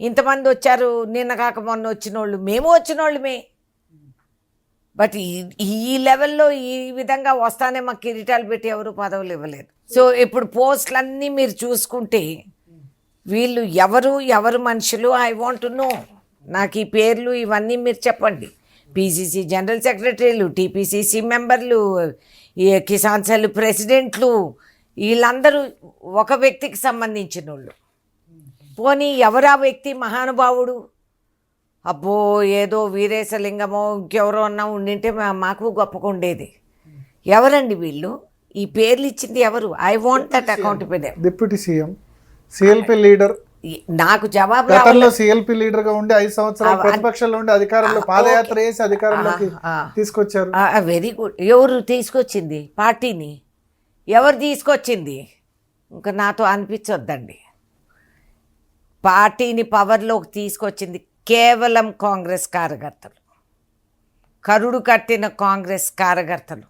ఇంతమంది వచ్చారు, నిన్న కాక మొన్న వచ్చినోళ్ళు, మేము వచ్చినోళ్ళమే. బట్ ఈ లెవెల్లో ఈ విధంగా వస్తానే మాకు కిరీటాలు పెట్టి ఎవరు పదవులు ఇవ్వలేదు. సో ఇప్పుడు పోస్టులన్నీ మీరు చూసుకుంటే వీళ్ళు ఎవరు మనుషులు, ఐ వాంట్ టు నో. నాకు ఈ పేర్లు ఇవన్నీ మీరు చెప్పండి. పీసీసీ జనరల్ సెక్రటరీలు, టీపీసీసీ మెంబర్లు, ఈ కిసాన్ సెల్ ప్రెసిడెంట్లు, వీళ్ళందరూ ఒక వ్యక్తికి సంబంధించిన వాళ్ళు. పోనీ ఎవరా వ్యక్తి మహానుభావుడు? అబ్బో ఏదో వీరేశలింగమో ఇంకెవరో అన్నా ఉండింటే మాకు గొప్పగా ఉండేది. ఎవరండి వీళ్ళు? ఈ పేర్లు ఇచ్చింది ఎవరు? I want that accountability. Deputy CM, CLP leader. నాకు జవాబు గతంలో సిఎల్పి లీడర్ గా ఉండి 5 సంవత్సరాలు ప్రతిపక్షంలో ఉండి అధికారంలో పాదయాత్ర చేసి అధికారంలోకి తీసుకొచ్చారు. Very good. ఎవరు తీసుకొచ్చింది పార్టీని? ఎవరు తీసుకొచ్చింది? ఇంకా నాతో అనిపించొద్దండి. పార్టీని పవర్లోకి తీసుకొచ్చింది కేవలం కాంగ్రెస్ కార్యకర్తలు, కరుడు కట్టిన కాంగ్రెస్ కార్యకర్తలు.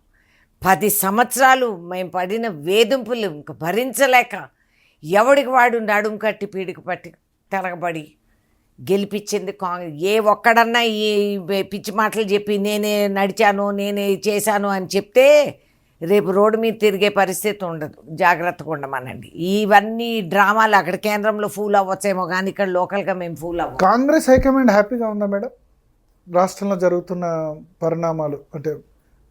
10 సంవత్సరాలు మేము పడిన వేధింపులు ఇంకా భరించలేక ఎవడికి వాడు నడుం కట్టి పీడికి పట్టి తిరగబడి గెలిపించింది కాంగ్రెస్. ఏ ఒక్కడన్నా ఈ పిచ్చి మాటలు చెప్పి నేనే నడిచాను, నేనే చేశాను అని చెప్తే రేపు రోడ్డు మీద తిరిగే పరిస్థితి ఉండదు. జాగ్రత్తగా ఉండమనండి. ఇవన్నీ డ్రామాలు అక్కడ కేంద్రంలో ఫూల్ అవ్వచ్చేమో కానీ ఇక్కడ లోకల్గా మేము ఫూల్ అవ్వం. కాంగ్రెస్ హైకమాండ్ హ్యాపీగా ఉందా మేడం రాష్ట్రంలో జరుగుతున్న పరిణామాలు, అంటే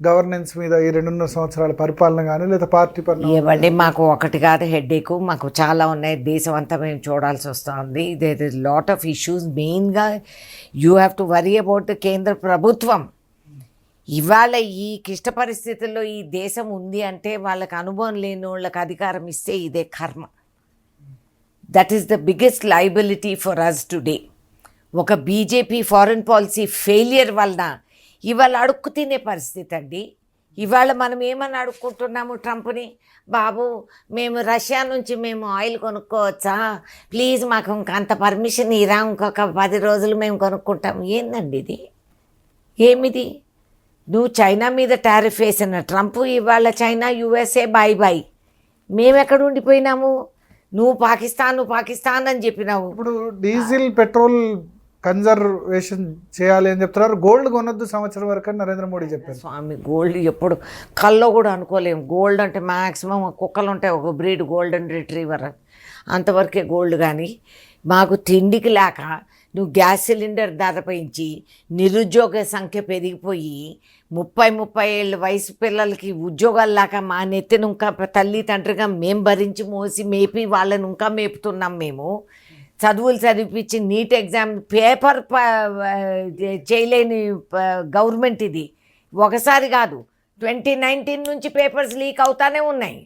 గవర్నెన్స్ మీద ఈ 2.5 సంవత్సరాల పరిపాలన కానీ లేదా పార్టీ పరిణామం? ఏమండి మాకు ఒకటి కాదు హెడేక్, మాకు చాలా ఉన్నాయి. దేశం అంతా మేము చూడాల్సి వస్తుంది. There is lot of issues. మెయిన్గా you have to worry about the కేంద్ర ప్రభుత్వం. ఇవాళ ఈ క్లిష్ట పరిస్థితుల్లో ఈ దేశం ఉంది అంటే వాళ్ళకి అనుభవం లేని వాళ్ళకి అధికారం ఇస్తే ఇదే కర్మ. That is the biggest liability for us today. ఒక బీజేపీ ఫారెన్ పాలసీ ఫెయిలియర్ వలన ఇవాళ అడుక్కు తినే పరిస్థితి అండి. ఇవాళ మనం ఏమని అడుక్కుంటున్నాము ట్రంప్ని, బాబు మేము రష్యా నుంచి మేము ఆయిల్ కొనుక్కోవచ్చా, ప్లీజ్ మాకు అంత పర్మిషన్ ఇరా, ఇంకొక 10 రోజులు మేము కొనుక్కుంటాం. ఏందండి ఇది? ఏమిది? నువ్వు చైనా మీద టారిఫ్ వేసిన ట్రంప్ ఇవాళ చైనా యూఎస్ఏ బాయ్ బాయ్. మేము ఎక్కడ ఉండిపోయినాము? నువ్వు పాకిస్తాన్ అని చెప్పినావు. ఇప్పుడు డీజిల్ పెట్రోల్ కన్జర్వేషన్ చేయాలి అని చెప్తున్నారు. గోల్డ్ కొనొద్దు సంవత్సరం వరకు అని నరేంద్ర మోడీ చెప్పారు. స్వామి గోల్డ్ ఎప్పుడు కల్లో కూడా అనుకోలేము. గోల్డ్ అంటే మ్యాక్సిమం కుక్కలు ఉంటాయి, ఒక బ్రీడ్ గోల్డెన్ రిట్రీవర్, అంతవరకే గోల్డ్. కానీ మాకు తిండికి లేక నువ్వు గ్యాస్ సిలిండర్ ధర పెంచి నిరుద్యోగ సంఖ్య పెరిగిపోయి 30 ఏళ్ళ వయసు పిల్లలకి ఉద్యోగాలు లేక మా నెత్తిని ఇంకా తల్లి తండ్రిగా మేము భరించి మోసి మేపి వాళ్ళని ఇంకా మేపుతున్నాం. మేము చదువులు చదివిపించి నీట్ ఎగ్జామ్ పేపర్ చేయలేని గవర్నమెంట్ ఇది. ఒకసారి కాదు, 2019 నుంచి పేపర్స్ లీక్ అవుతానే ఉన్నాయి.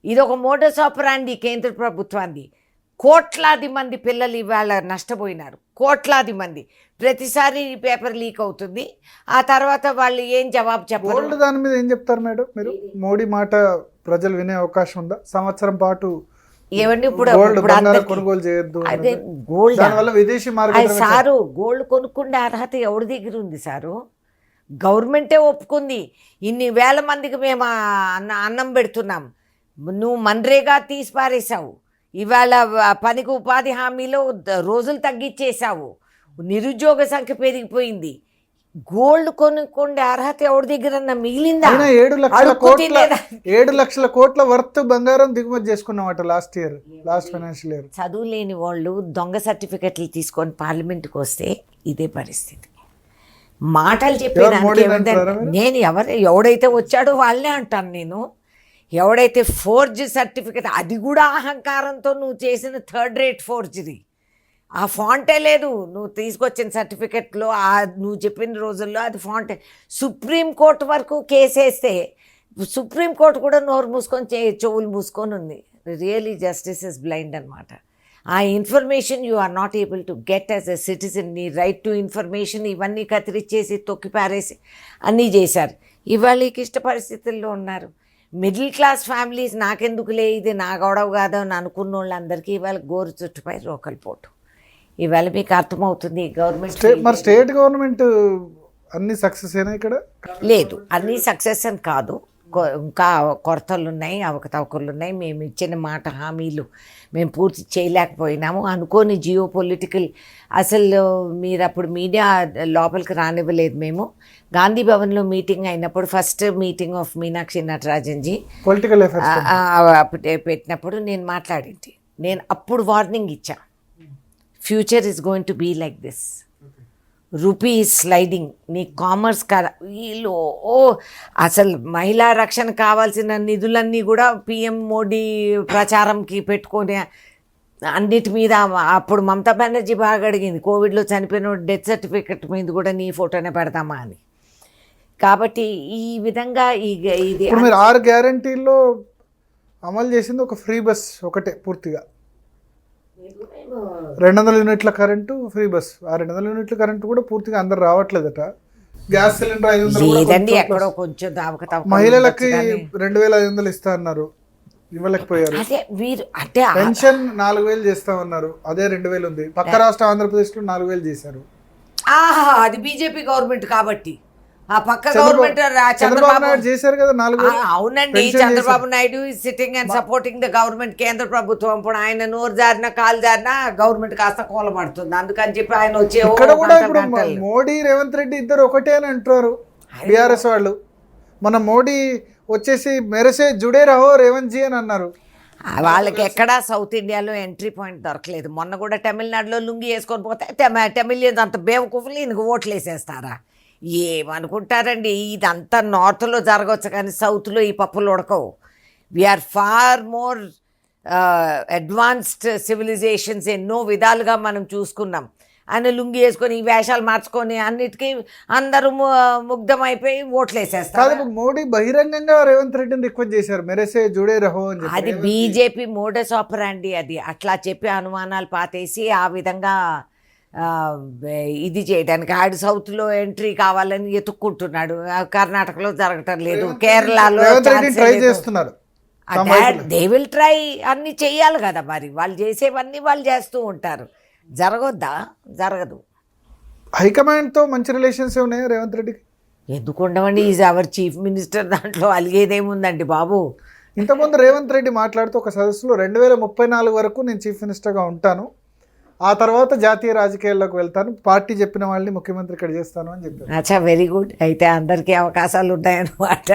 ఇది ఒక మోడస్ ఆపరాండి కేంద్ర ప్రభుత్వాన్ని. కోట్లాది మంది పిల్లలు ఇవాళ నష్టపోయినారు, కోట్లాది మంది. ప్రతిసారి పేపర్ లీక్ అవుతుంది, ఆ తర్వాత వాళ్ళు ఏం జవాబు చెప్పారు? గోల్డ్ దాని మీద ఏం చెప్తారు మేడం మీరు? మోడీ మాట ప్రజలు వినే అవకాశం ఉందా? సంవత్సరం పాటు ఏమండి ఇప్పుడు కొనుగోలు చేయొద్దు, అదే గోల్డ్ దానివల్ల విదేశీ మార్కెట్. సారు గోల్డ్ కొనుక్కుండే అర్హత ఎవరి దగ్గర ఉంది సారు? గవర్నమెంటే ఒప్పుకుంది. ఇన్ని వేల మందికి మేము అన్నం పెడుతున్నాం. నువ్వు మన్రేగా తీసి పారేసావు. ఇవాళ పనికి ఉపాధి హామీలో రోజులు తగ్గించేసావు. నిరుద్యోగ సంఖ్య పెరిగిపోయింది. గోల్డ్ కొనుక్కోండి అర్హత ఎవరి దగ్గర మిగిలిందా? అయినా 7 లక్షల కోట్ల వర్త్ బంగారం దిగుమతి చేసుకున్నామట లాస్ట్ ఫైనాన్షియల్ ఇయర్. చదువు లేని వాళ్ళు దొంగ సర్టిఫికెట్లు తీసుకొని పార్లమెంట్కి వస్తే ఇదే పరిస్థితి. మాటలు చెప్పేదానికి నేను ఎవడైతే వచ్చాడో వాళ్ళే అంటాను. నేను ఎవడైతే ఫోర్జ్ సర్టిఫికెట్, అది కూడా అహంకారంతో నువ్వు చేసిన 3rd rate ఫోర్జరీ, ఆ ఫాంటే లేదు నువ్వు తీసుకొచ్చిన సర్టిఫికెట్లో, నువ్వు చెప్పిన రోజుల్లో అది ఫాంటే. సుప్రీంకోర్టు వరకు కేసేస్తే సుప్రీంకోర్టు కూడా నోరు మూసుకొని చెవులు మూసుకొని ఉంది. రియలీ జస్టిస్ ఇస్ బ్లైండ్ అనమాట. ఆ information you are not able to get as a citizen. నీ రైట్ టు ఇన్ఫర్మేషన్ ఇవన్నీ కత్తిరించేసి తొక్కి పారేసి అన్నీ చేశారు. ఇవాళ ఇష్ట పరిస్థితుల్లో ఉన్నారు. మిడిల్ క్లాస్ ఫ్యామిలీస్ నాకెందుకులే ఇది నా గొడవ కాదు అని అనుకున్న వాళ్ళందరికీ ఇవాళ గోరు చుట్టుపై రోకలి పోటు. ఇవాళ మీకు అర్థమవుతుంది గవర్నమెంట్. మరి స్టేట్ గవర్నమెంట్ అన్ని సక్సెస్ అయినా ఇక్కడ లేదు, అన్నీ సక్సెస్ అని కాదు, ఇంకా కొరతలు ఉన్నాయి, అవకతవకలు ఉన్నాయి. మేము ఇచ్చిన మాట హామీలు మేము పూర్తి చేయలేకపోయినాము. అనుకోని జియో పొలిటికల్, అసలు మీరు అప్పుడు మీడియా లోపలికి రానివ్వలేదు. మేము గాంధీ భవన్లో మీటింగ్ అయినప్పుడు, first meeting of Meenakshi Natarajanji political పెట్టినప్పుడు నేను మాట్లాడింది. నేను అప్పుడు వార్నింగ్ ఇచ్చా, future is going to be like this, rupee is sliding. నీ కామర్స్ వీళ్ళు అసలు మహిళా రక్షణ కావాల్సిన నిధులన్నీ కూడా పిఎం మోడీ ప్రచారంకి పెట్టుకొని అన్నిటి మీద. అప్పుడు మమతా బెనర్జీ బాగా అడిగింది, కోవిడ్లో చనిపోయిన డెత్ సర్టిఫికెట్ మీద కూడా నీ ఫోటోనే పెడతామా అని. కాబట్టి ఈ విధంగా ఇది మీరు 6 గ్యారంటీల్లో అమలు చేసింది ఒక ఫ్రీ బస్ ఒకటే పూర్తిగా. 200 యూనిట్ల కరెంటు ఫ్రీ బస్. ఆ 200 యూనిట్ల కరెంటు కూడా పూర్తిగా అందరు రావట్లేదట. గ్యాస్ సిలిండర్ 500, మహిళలకి 2500 ఇస్తా అన్నారు, ఇవ్వలేకపోయారు. పెన్షన్ 4000 చేస్తామన్నారు, అదే 2000 ఉంది. పక్క రాష్ట్రం ఆంధ్రప్రదేశ్లో 4000 చేశారు. అది బీజేపీ గవర్నమెంట్ కాబట్టి. ఆ పక్క గవర్నమెంట్ చంద్రబాబు నాయుడు చేశారు కదా 4000. అవునండి, Chandrababu Naidu is sitting and supporting the government. కేంద్ర ప్రభుత్వం ఇప్పుడు ఆయన నోరు జారినా కాలు జారినా గవర్నమెంట్ కాస్త కూలబడుతుంది. అందుకని చెప్పి ఆయన వచ్చే మోడీ రేవంత్ రెడ్డి ఇద్దరు ఒకటే అని అంటున్నారు బీఆర్ఎస్ వాళ్ళు. మన మోడీ వచ్చేసి మెరసే జుడే రహో రేవంత్ జీ అని అన్నారు. వాళ్ళకి ఎక్కడా సౌత్ ఇండియాలో ఎంట్రీ పాయింట్ దొరకలేదు. మొన్న కూడా తమిళనాడులో లుంగి వేసుకొని పోతే తమిళియన్స్ అంత బేవకూఫులు ఈయనకు ఓట్లు వేసేస్తారా? ఏమనుకుంటారండి, ఇదంతా నార్త్లో జరగవచ్చు కానీ సౌత్లో ఈ పప్పులు ఉడకవు. We are far more advanced civilizations ఎన్నో విధాలుగా మనం చూసుకున్నాం. ఆయన లుంగి వేసుకొని ఈ వేషాలు మార్చుకొని అన్నిటికీ అందరూ ముగ్ధమైపోయి ఓట్లు వేసేస్తారు. మోడీ బహిరంగంగా రేవంత్ రెడ్డిని రిక్వెస్ట్ చేశారు, మెరసే జుడే రహో అని. అది బీజేపీ మోడస్ ఆపరాండి. అది అట్లా చెప్పి అనుమానాలు పాతేసి ఆ విధంగా ఇది చేయడానికి ఆడు సౌత్లో ఎంట్రీ కావాలని ఎత్తుక్కుంటున్నాడు. కర్ణాటకలో జరగటం లేదు, కేరళలో ట్రై చేస్తున్నారు. దే విల్ ట్రై, అన్నీ చెయ్యాలి కదా. మరి వాళ్ళు చేసేవన్నీ వాళ్ళు చేస్తూ ఉంటారు. జరగొద్దా? జరగదు. హైకమాండ్తో మంచి రిలేషన్స్ ఉన్నాయా రేవంత్ రెడ్డికి? ఎందుకు ఉండవండి, ఈజ్ అవర్ చీఫ్ మినిస్టర్, దాంట్లో అలిగేదేముందండి బాబు. ఇంతకుముందు రేవంత్ రెడ్డి మాట్లాడుతూ ఒక సదస్సులో 2034 వరకు నేను చీఫ్ మినిస్టర్గా ఉంటాను, ఆ తర్వాత జాతీయ రాజకీయాల్లోకి వెళ్తాను, పార్టీ చెప్పిన వాళ్ళని ముఖ్యమంత్రి ఇక్కడ చేస్తాను అని చెప్పారు. అచ్చా, వెరీ గుడ్. అయితే అందరికీ అవకాశాలు ఉంటాయన్నమాట.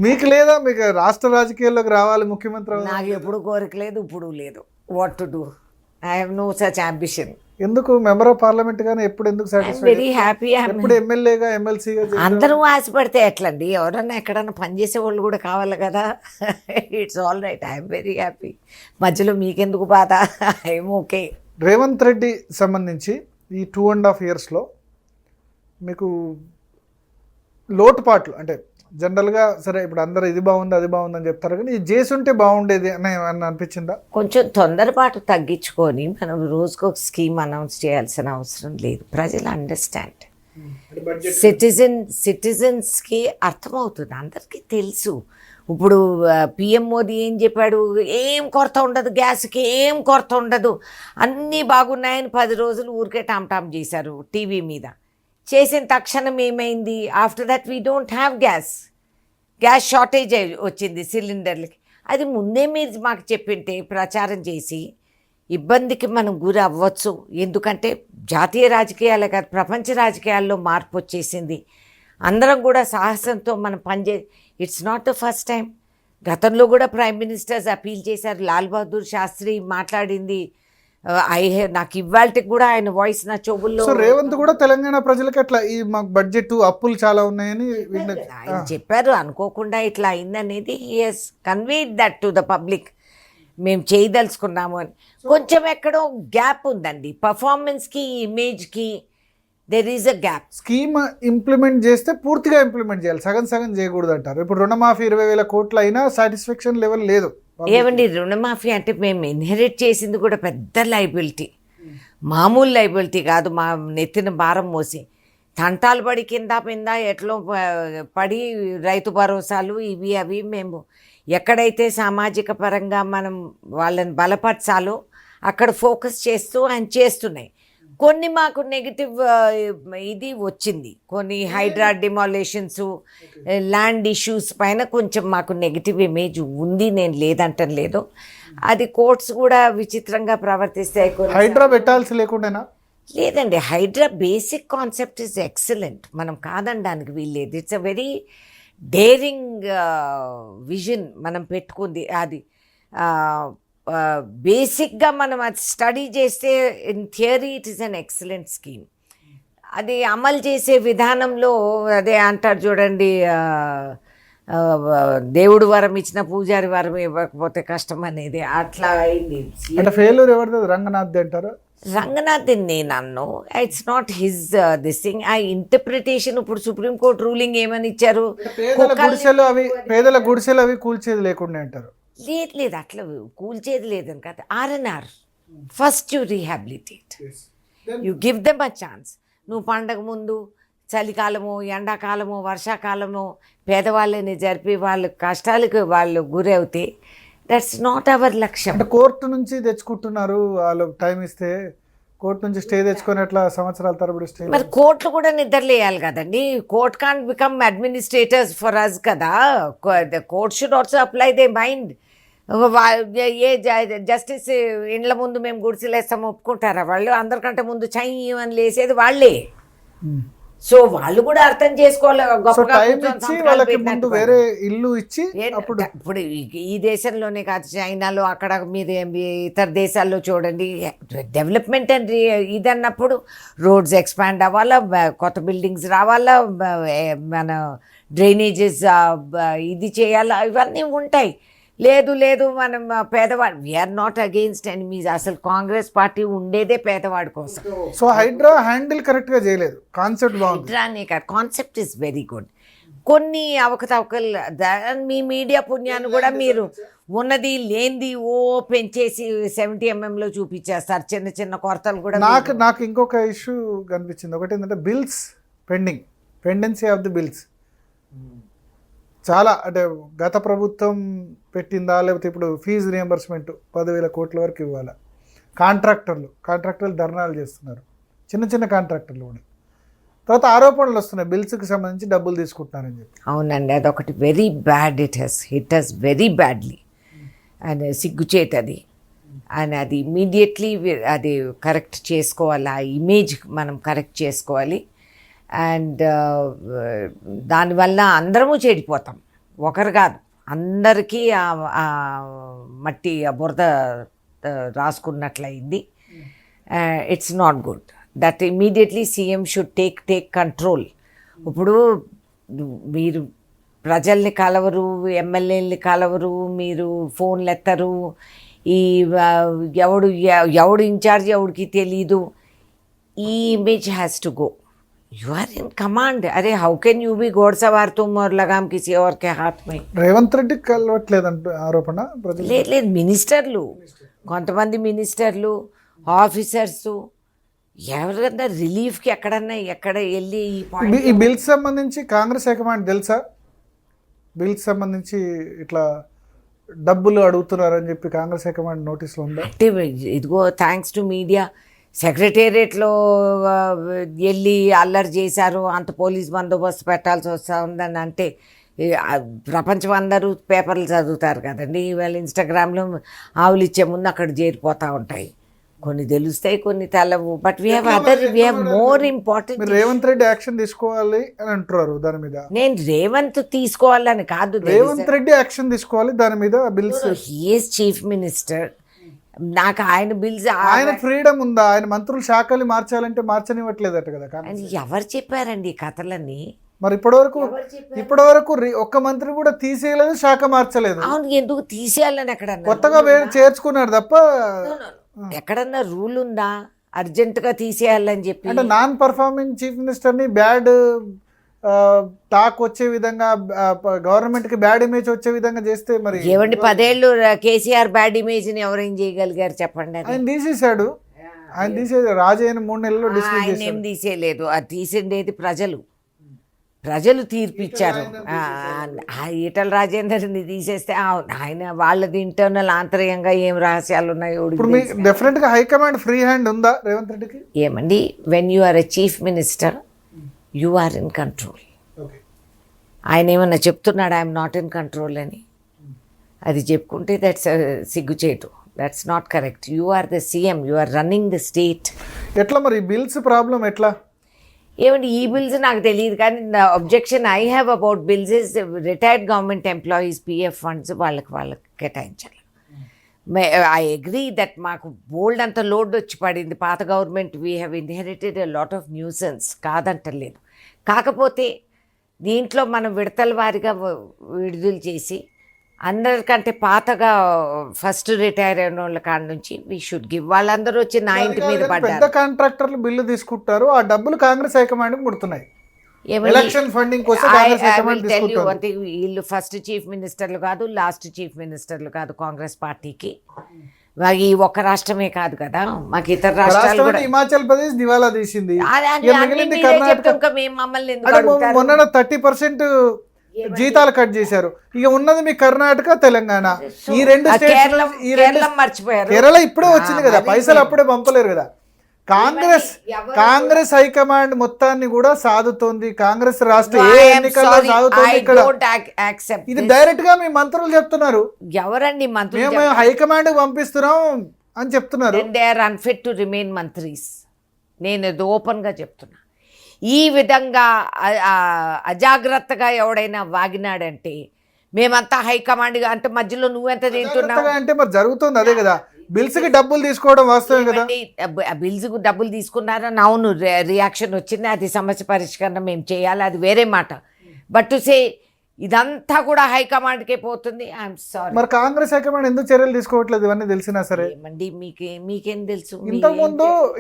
మీకు లేదా? మీకు రాష్ట్ర రాజకీయాల్లోకి రావాలి, ముఖ్యమంత్రి? నాకు ఎప్పుడు కోరిక లేదు, ఇప్పుడు లేదు. What to do? I have no such ambition. ఎందుకు మెంబర్ ఆఫ్ పార్లమెంట్ గానే ఎప్పుడు ఎందుకు సాటిస్ఫైడ్? Very happy. ఎప్పుడు ఎమ్మెల్యేగా ఎమ్మెల్సీగా అందరూ ఆశపడితే ఎట్లండి? ఎవరన్నా ఎక్కడన్నా పనిచేసే వాళ్ళు కూడా కావాలి కదా. It's all right, I'm very happy. మధ్యలో మీకెందుకు బాధ? I'm okay. రేవంత్ రెడ్డి సంబంధించి ఈ 2.5 yearsలో మీకు లోటుపాట్లు అంటే జనరల్గా సరే ఇప్పుడు అందరూ ఇది బాగుంది అది బాగుంది అని చెప్తారు కానీ ఇది చేసుంటే బాగుండేది అని అనిపించిందా? కొంచెం తొందరపాటు తగ్గించుకొని మనం రోజుకు ఒక స్కీమ్ అనౌన్స్ చేయాల్సిన అవసరం లేదు. ప్రజలు అండర్స్టాండ్, సిటిజన్స్కి అర్థమవుతుంది, అందరికీ తెలుసు. ఇప్పుడు పిఎం మోదీ ఏం చెప్పాడు? ఏం కొరత ఉండదు, గ్యాస్కి ఏం కొరత ఉండదు, అన్నీ బాగున్నాయని 10 రోజులు ఊరికే టామ్ చేశారు టీవీ మీద. చేసిన తక్షణం ఏమైంది? After that we don't have gas shortage వచ్చింది సిలిండర్లకి. అది ముందే మీరు మాకు చెప్పింటే ప్రచారం చేసి ఇబ్బందికి మనం గురి అవ్వచ్చు. ఎందుకంటే జాతీయ రాజకీయాలే కాదు, ప్రపంచ రాజకీయాల్లో మార్పు వచ్చేసింది. అందరం కూడా సాహసంతో మనం it's not the first time. గతంలో కూడా ప్రైమ్ మినిస్టర్స్ అపీల్ చేశారు. లాల్ బహదూర్ శాస్త్రి మాట్లాడింది. నాకు ఇవాళకి కూడా ఆయన వాయిస్ నా చెవుల్లో. సో రేవంత్ కూడా తెలంగాణ ప్రజలకు అట్లా ఈ మాకు బడ్జెట్ అప్పులు చాలా ఉన్నాయని ఆయన చెప్పారు. అనుకోకుండా ఇట్లా అయిందనేది he has conveyed that to the public. మేము చేయదలుచుకున్నాము అని. కొంచెం ఎక్కడో గ్యాప్ ఉందండి పర్ఫార్మెన్స్కి, ఇమేజ్కి. There is a gap. Scheme implement చేస్తే పూర్తిగా ఇంప్లిమెంట్ చేయాలి, సగం సగం చేయకూడదు అంటారు. ఇప్పుడు రుణమాఫీ 20,000 కోట్లు అయినా సాటిస్ఫాక్షన్ లెవెల్ లేదు. ఏమండి రుణమాఫీ అంటే మేము ఇన్హెరిట్ చేసింది కూడా పెద్ద లైబిలిటీ, మామూలు లైబిలిటీ కాదు. మా నెత్తిన భారం మోసి తంటాలు పడి కింద పింద ఎట్లో పడి రైతు భరోసాలు ఇవి అవి మేము ఎక్కడైతే సామాజిక పరంగా మనం వాళ్ళని బలపరచాలో అక్కడ ఫోకస్ చేస్తూ ఆయన చేస్తున్నాయి. కొన్ని మాకు నెగిటివ్ ఇది వచ్చింది. కొన్ని హైడ్రా డిమాలేషన్స్, ల్యాండ్ ఇష్యూస్ పైన కొంచెం మాకు నెగిటివ్ ఇమేజ్ ఉంది. నేను లేదంటం లేదు. అది కోర్ట్స్ కూడా విచిత్రంగా ప్రవర్తిస్తాయి. హైడ్రా పెట్టాల్సి లేకుండానా? లేదండి, HYDRAA basic concept is excellent. మనం కాదనడానికి వీల్లేదు. It's a very daring vision మనం పెట్టుకుంది. అది బేసిక్గా మనం అది స్టడీ చేస్తే in theory it is an excellent scheme. అది అమలు చేసే విధానంలో అదే అంటారు చూడండి, దేవుడు వరం ఇచ్చిన పూజారి వరం ఇవ్వకపోతే కష్టం అనేది అట్లా అయింది. అంటే ఫెయిల్యూర్ ఎవరిది? రంగనాథ్ అంటారు. రంగనాథ్ నేను అన్ను. It's not his this thing. ఆ ఇంటర్ప్రిటేషన్ ఇప్పుడు సుప్రీంకోర్టు రూలింగ్ ఏమని ఇచ్చారు, పేదల గుడిసెలు అవి కూల్చేది లేకుండా అంటారు. లేదు అట్లా కూల్చేది లేదని కాదు. R&R first you rehabilitate, you give them a chance. నువ్వు పండగ ముందు చలికాలము, ఎండాకాలము, వర్షాకాలము పేదవాళ్ళని జరిపి వాళ్ళ కష్టాలకు వాళ్ళు గురవుతే దట్స్ నాట్ అవర్ లక్ష్యం. అంటే కోర్టు నుంచి తెచ్చుకుంటున్నారు, వాళ్ళు టైం ఇస్తే కోర్టు నుంచి స్టే తెచ్చుకొని అట్లా సంవత్సరాల తరబడి స్టే. మరి కోర్టులు కూడా నిద్రలేయాలి కదండి. Court can't become administrators for us కదా. Court should also apply the mind. ఏ జస్టిస్ ఇండ్ల ముందు మేము గుడిసెలేస్తాం ఒప్పుకుంటారా వాళ్ళు? అందరికంటే ముందు చై అని లేసేది వాళ్ళే. సో వాళ్ళు కూడా అర్థం చేసుకోవాలి. వేరే ఇల్లు ఇచ్చి ఇప్పుడు ఈ దేశంలోనే కాదు, చైనాలో అక్కడ మీరు ఇతర దేశాల్లో చూడండి, డెవలప్మెంట్ అండ్ ఇది అన్నప్పుడు రోడ్స్ ఎక్స్పాండ్ అవ్వాలా, కొత్త బిల్డింగ్స్ రావాలా, మన డ్రైనేజెస్ ఇది చేయాలా, ఇవన్నీ ఉంటాయి. లేదు మనం పేదవాడు, వీఆర్ నాట్ అగెయిన్స్ట్ ఎనిమీస్. అసలు కాంగ్రెస్ పార్టీ ఉండేదే పేదవాడి కోసం. సో హైడ్రా హ్యాండిల్ కరెక్ట్గా చేయలేదు. కాన్సెప్ట్ బాగుంది. హైడ్రానే కాదు, కాన్సెప్ట్ ఇస్ వెరీ గుడ్. కొన్ని అవకతవకలు మీ మీడియా పుణ్యాన్ని కూడా మీరు ఉన్నది లేనిది పెంచేసి 70 mm చూపించేస్తారు. చిన్న చిన్న కొరతలు కూడా. నాకు ఇంకొక ఇష్యూ కనిపించింది. ఒకటి ఏంటంటే bills pendency of the bills చాలా, అంటే గత ప్రభుత్వం పెట్టిందా, లేకపోతే ఇప్పుడు ఫీజు రియంబర్స్మెంట్ 10,000 కోట్ల వరకు ఇవ్వాలి. కాంట్రాక్టర్లు ధర్నాలు చేస్తున్నారు, చిన్న కాంట్రాక్టర్లు కూడా. తర్వాత ఆరోపణలు వస్తున్నాయి బిల్స్కి సంబంధించి డబ్బులు తీసుకుంటున్నారని చెప్పి. అవునండి, అదొకటి very bad. Hit has very badly. And సిగ్గుచేతది. అండ్ అది ఇమీడియట్లీ అది కరెక్ట్ చేసుకోవాలి. ఆ ఇమేజ్ మనం కరెక్ట్ చేసుకోవాలి. అండ్ దానివల్ల అందరము చెడిపోతాం, ఒకరు కాదు, అందరికీ మట్టి బురద రాసుకున్నట్లయింది. It's not good. That immediately CM should take control. ఇప్పుడు మీరు ప్రజల్ని కలవరు, ఎమ్మెల్యేలని కలవరు, మీరు ఫోన్లు ఎత్తరు, ఈ ఎవడు ఇన్ఛార్జ్ ఎవడికి తెలీదు. ఈ image has to go. You are in command. अरे how can you be घोड़सवार तुम और लगाम किसी और के हाथ में? రేవంత్ రెడ్డి కలవట్లేదంట ఆరోపణ. లేదు మినిస్టర్లు, కొంతమంది మినిస్టర్లు, ఆఫీసర్స్ ఎవరికన్నా రిలీఫ్కి ఎక్కడ వెళ్ళి ఈ బిల్స్ సంబంధించి కాంగ్రెస్ హైకమాండ్ తెలుసా? బిల్స్ సంబంధించి ఇట్లా డబ్బులు అడుగుతున్నారని చెప్పి కాంగ్రెస్ హైకమాండ్ నోటీసులు ఉందా? అంటే ఇదిగో థ్యాంక్స్ టు మీడియా సెక్రటేరియట్లో వెళ్ళి అల్లరి చేశారు, అంత పోలీస్ బందోబస్తు పెట్టాల్సి వస్తుందని అంటే ప్రపంచం అందరూ పేపర్లు చదువుతారు కదండి. ఇవాళ ఇన్స్టాగ్రామ్లో ఆవులు ఇచ్చే ముందు అక్కడ చేరిపోతూ ఉంటాయి. కొన్ని తెలుస్తాయి, కొన్ని తెలవు. But we have more important. మీరు రేవంత్ రెడ్డి యాక్షన్ తీసుకోవాలి అని అంటున్నారు దాని మీద. నేను రేవంత్ తీసుకోవాలని కాదు, రేవంత్ రెడ్డి యాక్షన్ తీసుకోవాలి దాని మీద. Bills he is chief minister. నాకు ఆయన బిల్స్, ఆయన ఫ్రీడమ్ ఉందా? ఆయన మంత్రులు శాఖలు మార్చాలంటే మార్చనివ్వట్లేదట కదా. ఆయన ఎవరు చెప్పారండి ఈ కథలన్నీ? మరి ఇప్పటి వరకు ఒక్క మంత్రి కూడా తీసేయలేదు, శాఖ మార్చలేదు. అవును, ఎందుకు తీసేయాలని ఎక్కడ కొత్తగా చేర్చుకున్నారు తప్ప ఎక్కడన్నా రూల్ ఉందా అర్జెంటుగా తీసేయాలని చెప్పి? అంటే నాన్ పర్ఫార్మింగ్ చీఫ్ మినిస్టర్ని బ్యాడ్ టాక్ వచ్చే విధంగా, గవర్నమెంట్ కి బ్యాడ్ ఇమేజ్ వచ్చే విధంగా చేస్తే మరి ఏమండి 10 ఏళ్ళు కేసీఆర్ బ్యాడ్ ఇమేజ్ ని ఎవరేం చేయగలిగారు చెప్పండి? ఆయన తీసేశాడు. రాజయ్య 3 నెలల్లో ఆయన ఏం తీసేయలేదు. అది తీసిండేది ప్రజలు తీర్పిచ్చారు. ఈటల రాజేందర్ని తీసేస్తే ఆయన వాళ్ళది ఇంటర్నల్ ఆంతర్యంగా ఏం రహస్యాలు ఉన్నాయో డెఫినెట్ గా హైకమాండ్ ఫ్రీ హ్యాండ్ ఉందా రేవంత్ రెడ్డికి? ఏమండి, when you are a chief minister you are in control. ఆయన ఏమన్నా చెప్తున్నాడు ఐఎమ్ నాట్ ఇన్ కంట్రోల్ అని? అది చెప్పుకుంటే దట్స్ సిగ్గుచేటు. That's not correct. You are the CM, you are running the state. ఎట్లా మరి బిల్స్ ప్రాబ్లం ఎట్లా? ఏమండి, ఈ బిల్స్ నాకు తెలియదు, కానీ objection I have about bills is retired government employees PF funds వాళ్ళకి కేటాయించాలి. ఐ అగ్రీ దట్ మాకు బోల్డ్ అంత లోడ్ వచ్చి పడింది. పాత government we have inherited a lot of nuisance, కాదంటలేదు. కాకపోతే దీంట్లో మనం విడతల వారిగా విడుదల చేసి అందరికంటే పాతగా ఫస్ట్ రిటైర్ అయిన వాళ్ళ కాడ నుంచి వీ షుడ్ గివ్. వాళ్ళందరూ వచ్చి నా ఇంటి మీద పడ్డారు. పెద్ద కాంట్రాక్టర్లు బిల్లు తీసుకుంటారు, ఆ డబ్బులు కాంగ్రెస్ హైకమాండ్ ముడుతున్నాయి. ఎలక్షన్ ఫండింగ్ కోసం వీళ్ళు ఫస్ట్ చీఫ్ మినిస్టర్లు కాదు, లాస్ట్ చీఫ్ మినిస్టర్లు కాదు కాంగ్రెస్ పార్టీకి. ఈ ఒక్క రాష్ట్రమే కాదు కదా, మాకు ఇతర రాష్ట్రాలు కూడా. హిమాచల్ ప్రదేశ్ దివాలా తీసింది. మొన్న 30% జీతాలు కట్ చేశారు. ఇక ఉన్నది మీ కర్ణాటక, తెలంగాణ. ఈ రెండు మర్చిపోయారు. కేరళ ఇప్పుడే వచ్చింది కదా, పైసలు అప్పుడే పంపలేరు కదా. కాంగ్రెస్ హైకమాండ్ మొత్తాన్ని కూడా సాదుతోంది. కాంగ్రెస్ రాష్ట్ర ఏ ఎన్నికల్లో సాగుతోంది ఇక్కడ. ఇది డైరెక్ట్ గా మీ మంత్రులు చెప్తున్నారు. ఎవరండి మంత్రులు? మేము హైకమాండ్ పంపిస్తున్నాం అని చెప్తున్నారు. They are unfit to remain మంత్రీస్. నేను ఇది ఓపెన్ గా చెప్తున్నా. ఈ విధంగా అజాగ్రత్తగా ఎవడైనా వాగినాడంటే మేమంతా హైకమాండ్ అంటే మధ్యలో నువ్వెంత తింటున్నావు అంటే మరి జరుగుతుంది అదే కదా. బిల్స్ కి డబ్బులు తీసుకోవడం వాస్తవం కదా. బిల్స్ కు డబ్బులు తీసుకున్నారని అవును రియాక్షన్ వచ్చింది. అది సమస్య పరిష్కరణ మేము చేయాలి, అది వేరే మాట. బట్ టు సే ఇదంతా కూడా హైకమాండ్కే పోతుంది, ఐఎమ్ సారీ. మరి కాంగ్రెస్ హైకమాండ్ ఎందుకు చర్యలు తీసుకోవట్లేదు ఇవన్నీ తెలిసినా సరే? ఏమండి, మీకేం తెలుసు?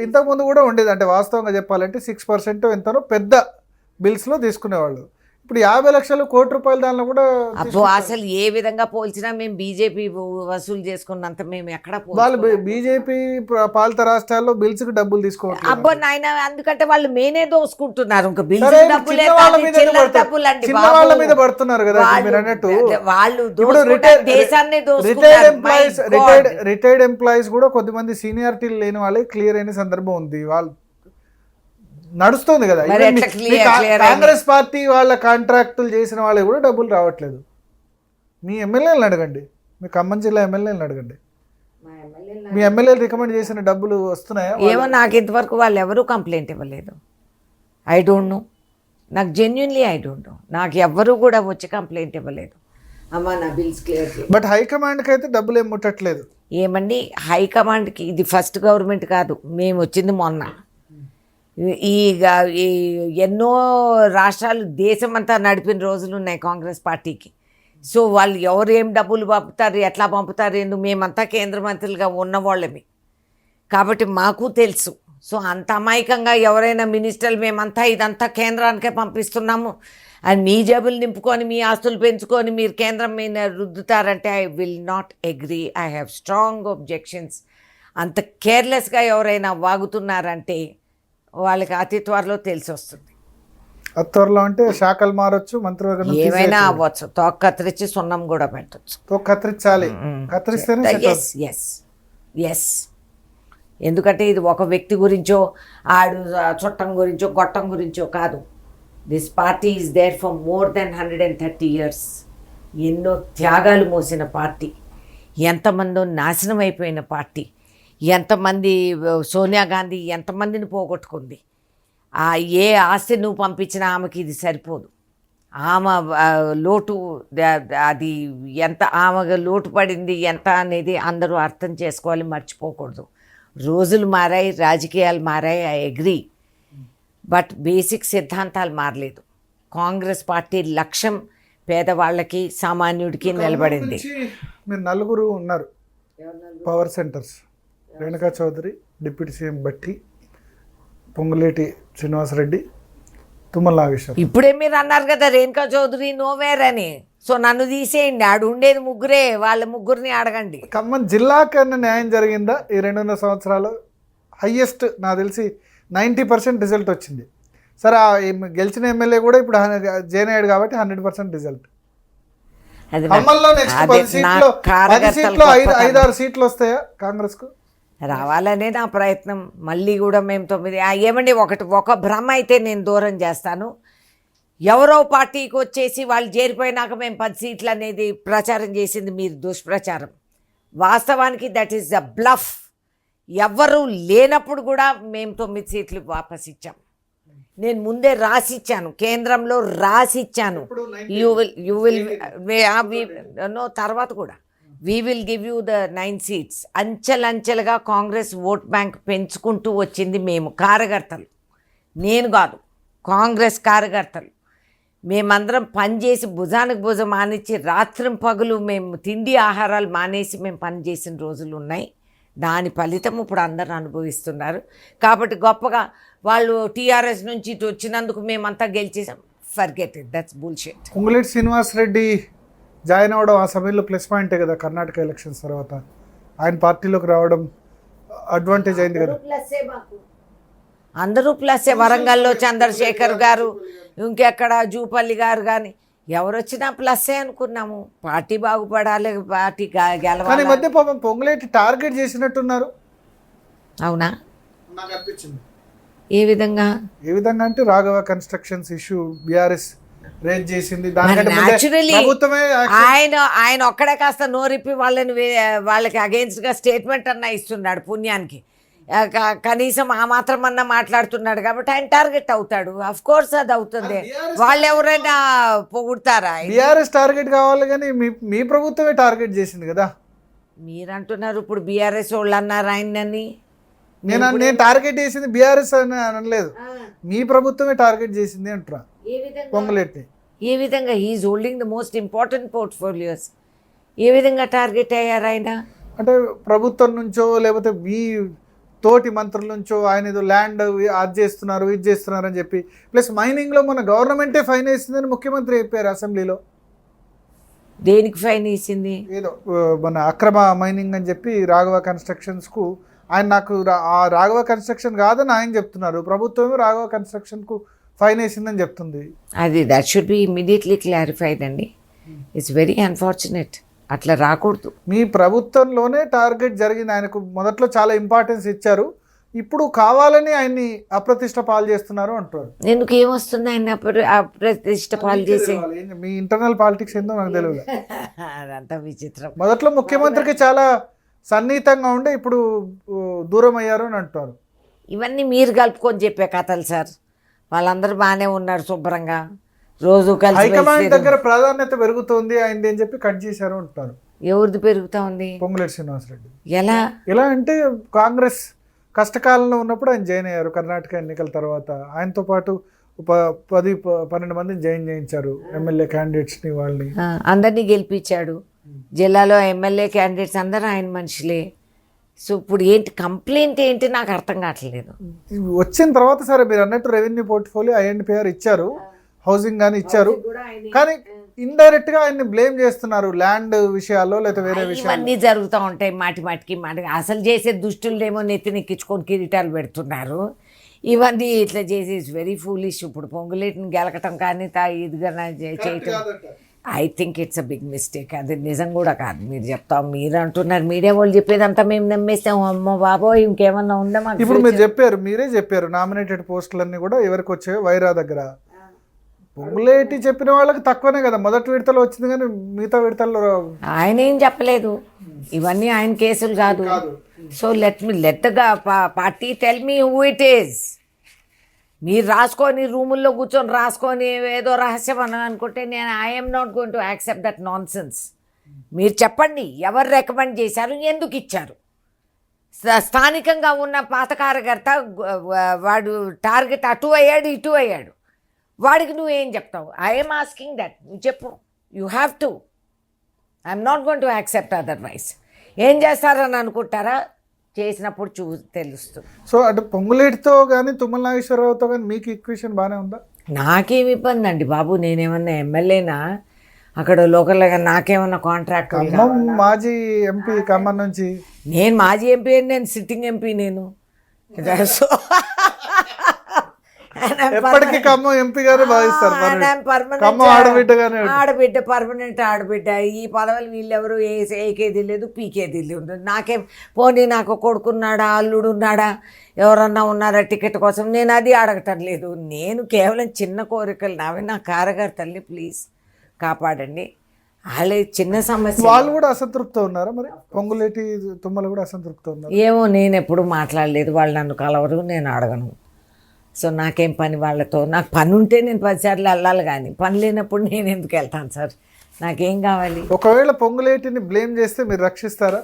ఇంతకుముందు కూడా ఉండేది. అంటే వాస్తవంగా చెప్పాలంటే 6% ఎంతనో పెద్ద బిల్స్ లో తీసుకునేవాళ్ళు. ఇప్పుడు 50 లక్షలు, కోటి రూపాయలు దానిలో కూడా. అబ్బో, అసలు ఏ విధంగా పోల్చినా మేము బీజేపీ వసూలు చేసుకున్నంత మేము ఎక్కడ. వాళ్ళు బీజేపీ పాలిత రాష్ట్రాల్లో బిల్స్ కి డబ్బులు తీసుకోవట్లేదు. అబ్బో నాయన, ఎందుకంటే వాళ్ళు మేనే దోసుకుంటున్నారు. ఇంకా బిల్స్ డబ్బులే వాళ్ళ మీద పడుతున్నారు కదా మీరు అన్నట్టు. వాళ్ళు దేశాన్ని రిటైర్డ్ ఎంప్లాయీస్ కూడా కొద్దిమంది సీనియారిటీ లేని వాళ్ళే క్లియర్ అయిన సందర్భం ఉంది. వాళ్ళు నడుస్తుంది కదా. కాంగ్రెస్ పార్టీ వాళ్ళ కాంట్రాక్టులు చేసిన వాళ్ళకి కూడా డబ్బులు రావట్లేదు. మీ ఎమ్మెల్యేలను అడగండి, మీ ఖమ్మం జిల్లా ఎమ్మెల్యేలను అడగండి. మీ ఎమ్మెల్యేలు రికమెండ్ చేసిన డబ్బులు వస్తున్నాయా? ఏమో నాకు ఇంతవరకు వాళ్ళు ఎవరూ కంప్లైంట్ ఇవ్వలేదు. ఐ డోంట్ నో, నాకు జెన్యున్లీ ఐ డోంట్ నో. నాకు ఎవ్వరూ కూడా వచ్చి కంప్లైంట్ ఇవ్వలేదు. అమ్మా నా బిల్స్ క్లియర్. బట్ హైకమాండ్కి అయితే డబ్బులు ఏం ముట్టట్లేదు. ఏమండి, హైకమాండ్కి ఇది ఫస్ట్ గవర్నమెంట్ కాదు, మేము వచ్చింది మొన్న. ఈ ఎన్నో రాష్ట్రాలు దేశమంతా నడిపిన రోజులు ఉన్నాయి కాంగ్రెస్ పార్టీకి. సో వాళ్ళు ఎవరు ఏం డబ్బులు పంపుతారు, ఎట్లా పంపుతారు, ఎందుకు? మేమంతా కేంద్ర మంత్రులుగా ఉన్నవాళ్ళమే కాబట్టి మాకు తెలుసు. సో అంత అమాయకంగా ఎవరైనా మినిస్టర్లు మేమంతా ఇదంతా కేంద్రానికే పంపిస్తున్నాము అని మీ జేబులు నింపుకొని మీ ఆస్తులు పెంచుకొని మీరు కేంద్రం మీద రుద్దుతారంటే I will not agree. I have strong objections. అంత కేర్లెస్గా ఎవరైనా వాగుతున్నారంటే వాళ్ళకి అతి త్వరలో తెలిసి వస్తుంది. అతి త్వరలో అంటే శాఖలు మారొచ్చు, మంత్రివర్గం ఏమైనా అవ్వచ్చు. తోక కత్తిరించి సున్నం కూడా పెట్టచ్చు. తోక కత్తిరించాలి, కత్తిరిస్తేనే. ఎస్, ఎందుకంటే ఇది ఒక వ్యక్తి గురించో ఆడు చుట్టం గురించో గొట్టం గురించో కాదు. This party is there for more than 130 years. ఎన్నో త్యాగాలు మోసిన పార్టీ, ఎంతమందో నాశనం అయిపోయిన పార్టీ, ఎంతమంది సోనియా గాంధీ ఎంతమందిని పోగొట్టుకుంది. ఏ ఆస్తి నువ్వు పంపించినా ఆమెకి ఇది సరిపోదు. ఆమె లోటు అది ఎంత ఆమె లోటు పడింది ఎంత అనేది అందరూ అర్థం చేసుకోవాలి, మర్చిపోకూడదు. రోజులు మారాయి, రాజకీయాలు మారాయి, ఐ అగ్రీ. బట్ బేసిక్ సిద్ధాంతాలు మారలేదు. కాంగ్రెస్ పార్టీ లక్ష్యం పేదవాళ్ళకి సామాన్యుడికి నిలబడింది. మీరు నలుగురు ఉన్నారు power centres, Renuka Chowdhury, deputy CM Bhatti, Ponguleti Srinivasa Reddy, Tummala Nageswara Rao. ఇప్పుడే మీరు అన్నారు కదా రేణుకా చౌదరి నోవేర్ అని. సో నన్ను తీసేయండి, ఆడు ఉండేది ముగ్గురే, వాళ్ళ ముగ్గురిని అడగండి. ఖమ్మం జిల్లాకన్నా న్యాయం జరిగిందా ఈ 2.5 సంవత్సరాలు? హయ్యెస్ట్ నాకు తెలిసి 90% రిజల్ట్ వచ్చింది. సరే గెలిచిన ఎమ్మెల్యే కూడా ఇప్పుడు జయనాయుడు కాబట్టి 100% రిజల్ట్. ఖమ్మంలో నెక్స్ట్ 10 సీట్లు 5-6 సీట్లు వస్తాయా కాంగ్రెస్కు? రావాలనే నా ప్రయత్నం. మళ్ళీ కూడా మేము 9 ఏమండి ఒక భ్రమ అయితే నేను దూరం చేస్తాను. ఎవరో పార్టీకి వచ్చేసి వాళ్ళు చేరిపోయినాక మేము 10 సీట్లు అనేది ప్రచారం చేసింది మీరు దుష్ప్రచారం. వాస్తవానికి దట్ ఈస్ ద బ్లఫ్. ఎవ్వరూ లేనప్పుడు కూడా మేము 9 సీట్లు వాపస్ ఇచ్చాం. నేను ముందే రాసిచ్చాను, కేంద్రంలో రాసిచ్చాను. యూ విల్ నో తర్వాత కూడా we will give you the 9 seats. అంచెలంచెలుగా కాంగ్రెస్ ఓట్ బ్యాంక్ పెంచుకుంటూ వచ్చింది మేము కార్యకర్తలు, నేను కాదు, కాంగ్రెస్ కార్యకర్తలు. మేమందరం పనిచేసి భుజానికి భుజం మానేసి రాత్రి పగులు మేము తిండి ఆహారాలు మానేసి మేము పనిచేసిన రోజులు ఉన్నాయి. దాని ఫలితం ఇప్పుడు అందరూ అనుభవిస్తున్నారు. కాబట్టి గొప్పగా వాళ్ళు టీఆర్ఎస్ నుంచి ఇటు వచ్చినందుకు మేమంతా గెలిచేసాం, forget it, that's bullshit. Ponguleti Srinivasa Reddy join అవ్వడం ఆ సమయంలో ప్లస్ పాయింటే కదా. కర్ణాటక ఎలక్షన్స్ తర్వాత ఆయన పార్టీలోకి రావడం అడ్వాంటేజ్ అయింది కదా. అందరూ ప్లస్సే. వరంగల్లో చంద్రశేఖర్ గారు, ఇంకెక్కడ జూపల్లి గారు కానీ ఎవరు వచ్చినా ప్లస్సే అనుకున్నాము. పార్టీ బాగుపడాలి, పార్టీ గెలవాలి. మధ్య పాపం పొంగులేటి టార్గెట్ చేసినట్టున్నారు. అవునా? నాకు అనిపించింది. ఏ విధంగా అంటే Raghava constructions issue BRS raise చేసింది. ఆయన ఒక్కడే కాస్త నోరిప్పి వాళ్ళకి అగెయిన్స్ట్ గా స్టేట్మెంట్ అన్నా ఇస్తున్నాడు పుణ్యానికి. కనీసం ఆ మాత్రం అన్నా మాట్లాడుతున్నాడు కాబట్టి ఆయన టార్గెట్ అవుతాడు. అఫ్ కోర్స్ అది అవుతుంది. వాళ్ళు ఎవరైనా పొగుడతారా? బీఆర్ఎస్ టార్గెట్ కావాలి కానీ మీ ప్రభుత్వమే టార్గెట్ చేసింది కదా. మీరు అంటున్నారు ఇప్పుడు బీఆర్ఎస్ వాళ్ళు అన్నారు ఆయనని. నేను టార్గెట్ చేసింది బీఆర్ఎస్ అని అనలేదు, మీ ప్రభుత్వమే టార్గెట్ చేసింది అంటున్నా పొంగులేటి. ఏ విధంగా? He is holding the most important portfolios. ఏ విధంగా టార్గెట్ అయ్యారు ఆయన? అంటే ప్రభుత్వం నుంచో లేకపోతే మీ తోటి మంత్రుల నుంచో ఆయన ఏదో ల్యాండ్ అది చేస్తున్నారు ఇది చేస్తున్నారు అని చెప్పి, ప్లస్ మైనింగ్లో మన గవర్నమెంటే ఫైన్ వేసిందని ముఖ్యమంత్రి చెప్పారు అసెంబ్లీలో. దేనికి ఫైన్ వేసింది? ఏదో మన అక్రమ మైనింగ్ అని చెప్పి రాఘవ కన్స్ట్రక్షన్స్కు ఆయన నాకు ఆ రాఘవ కన్స్ట్రక్షన్ కాదని ఆయన చెప్తున్నారు, ప్రభుత్వమే రాఘవ కన్స్ట్రక్షన్కు ఫైన్ వేసిందని చెప్తుంది. అది that should be immediately clarified అండి. It's very unfortunate. అట్లా రాకూడదు. మీ ప్రభుత్వంలోనే టార్గెట్ జరిగింది. ఆయనకు మొదట్లో చాలా ఇంపార్టెన్స్ ఇచ్చారు, ఇప్పుడు కావాలని ఆయన్ని అప్రతిష్ట పాలు చేస్తున్నారు అంటారు. ఎందుకు ఏమొస్తుంది ఆయన అప్రతిష్ట పాలు చేసి? మీ ఇంటర్నల్ పాలిటిక్స్ ఏందో నాకు తెలియదు. అదంతా విచిత్రం. మొదట్లో ముఖ్యమంత్రికి చాలా సన్నిహితంగా ఉండే ఇప్పుడు దూరం అయ్యారు అని అంటారు. ఇవన్నీ మీరు కలుపుకొని చెప్పే కథలు సార్. వాళ్ళందరూ బాగానే ఉన్నారు శుభ్రంగా, రోజు కలిసి. హైకమాండ్ దగ్గర ప్రాధాన్యత పెరుగుతోంది ఆయనది అని చెప్పి కట్ చేశారు అంటారు. ఎవరిది పెరుగుతా ఉంది? పొంగులేటి శ్రీనివాసరెడ్డి. ఎలా అంటే కాంగ్రెస్ కష్టకాలంలో ఉన్నప్పుడు ఆయన జాయిన్ అయ్యారు. కర్ణాటక ఎన్నికల తర్వాత ఆయనతో పాటు 10-12 మందిని జాయిన్ చేయించారు, ఎమ్మెల్యే క్యాండిడేట్స్ని, వాళ్ళని అందరినీ గెలిపించాడు. జిల్లాలో ఎమ్మెల్యే క్యాండిడేట్స్ అందరూ ఆయన మనుషులే. సో ఇప్పుడు ఏంటి కంప్లైంట్ ఏంటి నాకు అర్థం కావట్లేదు. వచ్చిన తర్వాత సరే మీరు అన్నట్టు రెవెన్యూ పోర్ట్ఫోలియో ఐడెంటిఫైర్ ఇచ్చారు, హౌసింగ్ కానీ ఇచ్చారు, కానీ ఇండైరెక్ట్ గా ఆయన్ని బ్లేమ్ చేస్తున్నారు ల్యాండ్ విషయాల్లో లేదా వేరే విషయాలు. ఇవన్నీ జరుగుతూ ఉంటాయి మాటికి. అసలు చేసే దుష్టులనేమో నెత్తినెక్కించుకొని కిరీటాలు పెడుతున్నారు. ఇవన్నీ ఇట్లా చేసి ఇట్స్ వెరీ ఫూలిష్. ఇప్పుడు పొంగులేటిని గెలకటం కానీ ఇదిగా చేయటం, I think it's a big mistake. అది నిజం కూడా కాదు. మీరు చెప్తాం, మీరు అంటున్నారు, మీడియా వాళ్ళు చెప్పేదంతా మేము నమ్మేస్తాం. అమ్మో బాబోయ్ ఇంకేమన్నా ఉందా మాకు? ఇప్పుడు మీరు మీరే చెప్పారు నామినేటెడ్ పోస్టులన్నీ కూడా ఎవరికి వచ్చాయో వైరా దగ్గర. పొంగులేటి చెప్పిన వాళ్ళకి తక్కువనే కదా, మొదటి విడతలో వచ్చింది కానీ మిగతా విడతల్లో ఆయన ఏం చెప్పలేదు, ఇవన్నీ ఆయన కేసులు కాదు. So let the party tell me who it is. మీరు రాసుకొని రూముల్లో కూర్చొని రాసుకొని ఏదో రహస్యం అని అనుకుంటే నేను I'm not going to accept that non sense. మీరు చెప్పండి ఎవరు రికమెండ్ చేశారు, ఎందుకు ఇచ్చారు. స్థానికంగా ఉన్న పాత కార్యకర్త వాడు టార్గెట్ అటు అయ్యాడు ఇటు అయ్యాడు, వాడికి నువ్వేం చెప్తావు? ఐఎమ్ ఆస్కింగ్ దట్, నువ్వు చెప్పు. You have to. I'm not going to accept otherwise. ఏం చేస్తారని అనుకుంటారా, చేసినప్పుడు తెలుస్తుంది. సో అంటే పొంగులేటితో కానీ తుమ్మల నాగేశ్వరరావుతో కానీ మీకు ఈక్వేషన్ బాగానే ఉందా? నాకేమి ఇబ్బంది అండి బాబు, నేనేమన్నా ఎమ్మెల్యేనా అక్కడ లోకల్గా? నాకేమన్నా కాంట్రాక్ట్? మాజీ ఎంపీ ఖమ్మం నుంచి. నేను మాజీ ఎంపీ, నేను సిట్టింగ్ ఎంపీ. నేను ఎప్పటికీ ఖమ్మం ఎంపీగానే భావిస్తారు. ఆడబిడ్డ, పర్మనెంట్ ఆడబిడ్డ. ఈ పదవులు వీళ్ళెవరు ఏకేది లేదు, పీకేది లేదు. నాకేం పోనీ నాకు కొడుకున్నాడా, అల్లుడు ఉన్నాడా, ఎవరన్నా ఉన్నారా టికెట్ కోసం? నేను అది అడగటం లేదు. నేను కేవలం చిన్న కోరికలు నావి. నా కార్యకర్తల్ని ప్లీజ్ కాపాడండి. వాళ్ళే చిన్న సమస్య. వాళ్ళు కూడా అసంతృప్తితో ఉన్నారా మరి? పొంగులేటి తుమ్మలు కూడా అసంతృప్తితో ఉన్నారు. ఏమో, నేను ఎప్పుడు మాట్లాడలేదు. వాళ్ళు నన్ను కలవరు, నేను అడగను. సో నాకేం పని వాళ్ళతో? నాకు పని ఉంటే నేను 10 సార్లు వెళ్ళాలి, కానీ పని లేనప్పుడు నేను ఎందుకు వెళ్తాను సార్? నాకేం కావాలి? ఒకవేళ పొంగులేటిని బ్లేమ్ చేస్తే మీరు రక్షిస్తారా?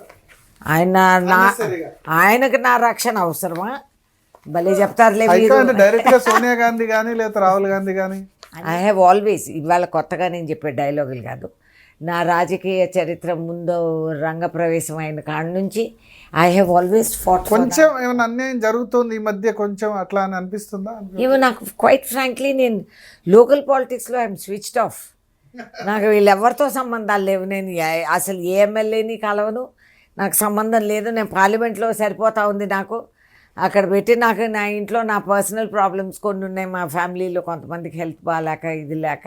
ఆయనకు నా రక్షణ అవసరమా? భలే చెప్తారులే. డైరెక్ట్గా సోనియా గాంధీ కానీ లేదా రాహుల్ గాంధీ కానీ. ఐ హ్యావ్ ఆల్వేస్, ఇవాళ కొత్తగా నేను చెప్పే డైలాగులు కాదు, నా రాజకీయ చరిత్ర ముందు రంగప్రవేశం అయిన కాడ నుంచి ఐ హ్యావ్ ఆల్వేస్ ఫాట్. కొంచెం ఏమైనా అన్యాయం జరుగుతుంది ఈ మధ్య కొంచెం అట్లా అని అనిపిస్తుందా? ఏమో, నాకు క్వైట్ ఫ్రాంక్లీ నేను లోకల్ పాలిటిక్స్లో ఐఎమ్ స్విచ్డ్ ఆఫ్. నాకు వీళ్ళెవరితో సంబంధాలు లేవు. నేను అసలు ఏ ఎమ్మెల్యేని కలవను, నాకు సంబంధం లేదు. నేను పార్లమెంట్లో సరిపోతా ఉంది నాకు. అక్కడ పెట్టి నాకు నా ఇంట్లో నా పర్సనల్ ప్రాబ్లమ్స్ కొన్ని ఉన్నాయి. మా ఫ్యామిలీలో కొంతమందికి హెల్త్ బాగాలేక ఇది లేక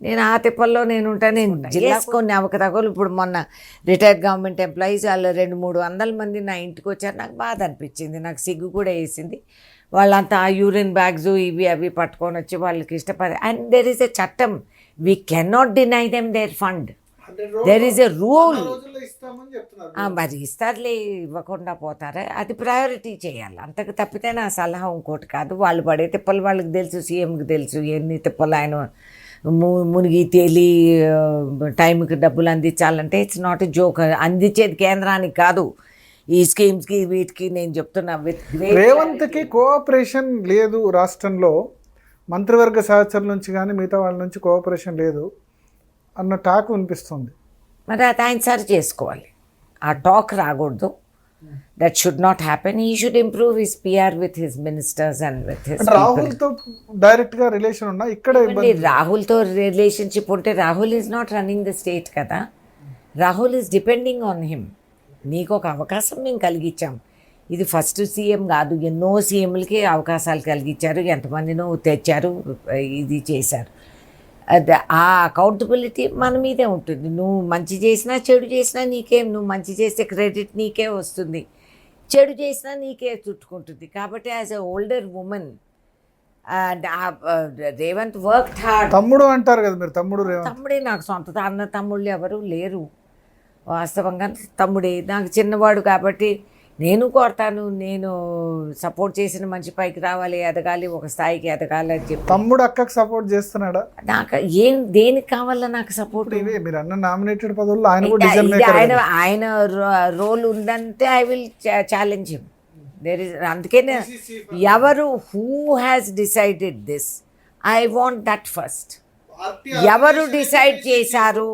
నేను ఆ తిప్పల్లో నేను ఉంటాను. నేను జిల్లాకు కొన్ని అవకతవకలు, ఇప్పుడు మొన్న రిటైర్డ్ గవర్నమెంట్ ఎంప్లాయీస్ వాళ్ళు 200-300 మంది నా ఇంటికి వచ్చారు. నాకు బాధ అనిపించింది, నాకు సిగ్గు కూడా వేసింది. వాళ్ళంతా ఆ యూరిన్ బ్యాగ్స్ ఇవి అవి పట్టుకొని వచ్చి వాళ్ళకి ఇష్టపడే. అండ్ దెర్ ఈస్ ఎ చట్టం, we cannot deny them their fund. There is a rule. మరి ఇస్తారులే, ఇవ్వకుండా పోతారా? అది ప్రయారిటీ చేయాలి. అంతకు తప్పితే నా సలహా ఇంకోటి కాదు. వాళ్ళు పడే తిప్పలు వాళ్ళకి తెలుసు, సీఎంకి తెలుసు ఎన్ని తిప్పలు ఆయన మునిగి తేలి టైంకి డబ్బులు అందించాలంటే ఇట్స్ నాట్ ఎ జోక్. అందించేది కేంద్రానికి కాదు, ఈ స్కీమ్స్కి వీటికి. నేను చెప్తున్నా, రేవంత్కి కోఆపరేషన్ లేదు రాష్ట్రంలో, మంత్రివర్గ సహచరుల నుంచి కానీ మిగతా వాళ్ళ నుంచి కోఆపరేషన్ లేదు అన్న టాక్ వినిపిస్తుంది. మరి అది ఆయన సరి చేసుకోవాలి. ఆ టాక్ రాకూడదు. That should not happen. He should improve his PR with his ministers and with his. రాహుల్తో డైరెక్ట్గా రిలేషన్ ఉన్నా ఇక్కడ రాహుల్తో రిలేషన్షిప్ ఉంటే Rahul is not running the state కదా. Rahul is depending on him. నీకు ఒక అవకాశం మేము కలిగించాం. ఇది ఫస్ట్ సీఎం కాదు, ఎన్నో సీఎంలకి అవకాశాలు కలిగించారు, ఎంతమందినో తెచ్చారు, ఇది చేశారు. అది ఆ అకౌంటబిలిటీ మన మీదే ఉంటుంది. నువ్వు మంచి చేసినా చెడు చేసినా నీకేం, నువ్వు మంచి చేస్తే క్రెడిట్ నీకే వస్తుంది, చెడు చేసినా నీకే చుట్టుకుంటుంది. కాబట్టి as a older women Revanth work hard. తమ్ముడు అంటారు కదా మీరు, తమ్ముడే నాకు సొంత అన్న తమ్ముళ్ళు ఎవరు లేరు. వాస్తవంగా తమ్ముడే నాకు చిన్నవాడు కాబట్టి నేను కోరతాను. నేను సపోర్ట్ చేసిన మంచి పైకి రావాలి, ఎదగాలి, ఒక స్థాయికి ఎదగాలి అని చెప్పి. తమ్ముడు అక్కకి సపోర్ట్ చేస్తున్నాడా? నాకు దేనికి కావాలా నాకు సపోర్ట్? మీరు అన్న నామినేటెడ్ పదవుల్లో ఆయన రోల్ ఉందంటే I will challenge him. There is, అందుకే ఎవరు who has decided this, I want that first. ఎవరు డిసైడ్ చేశారు?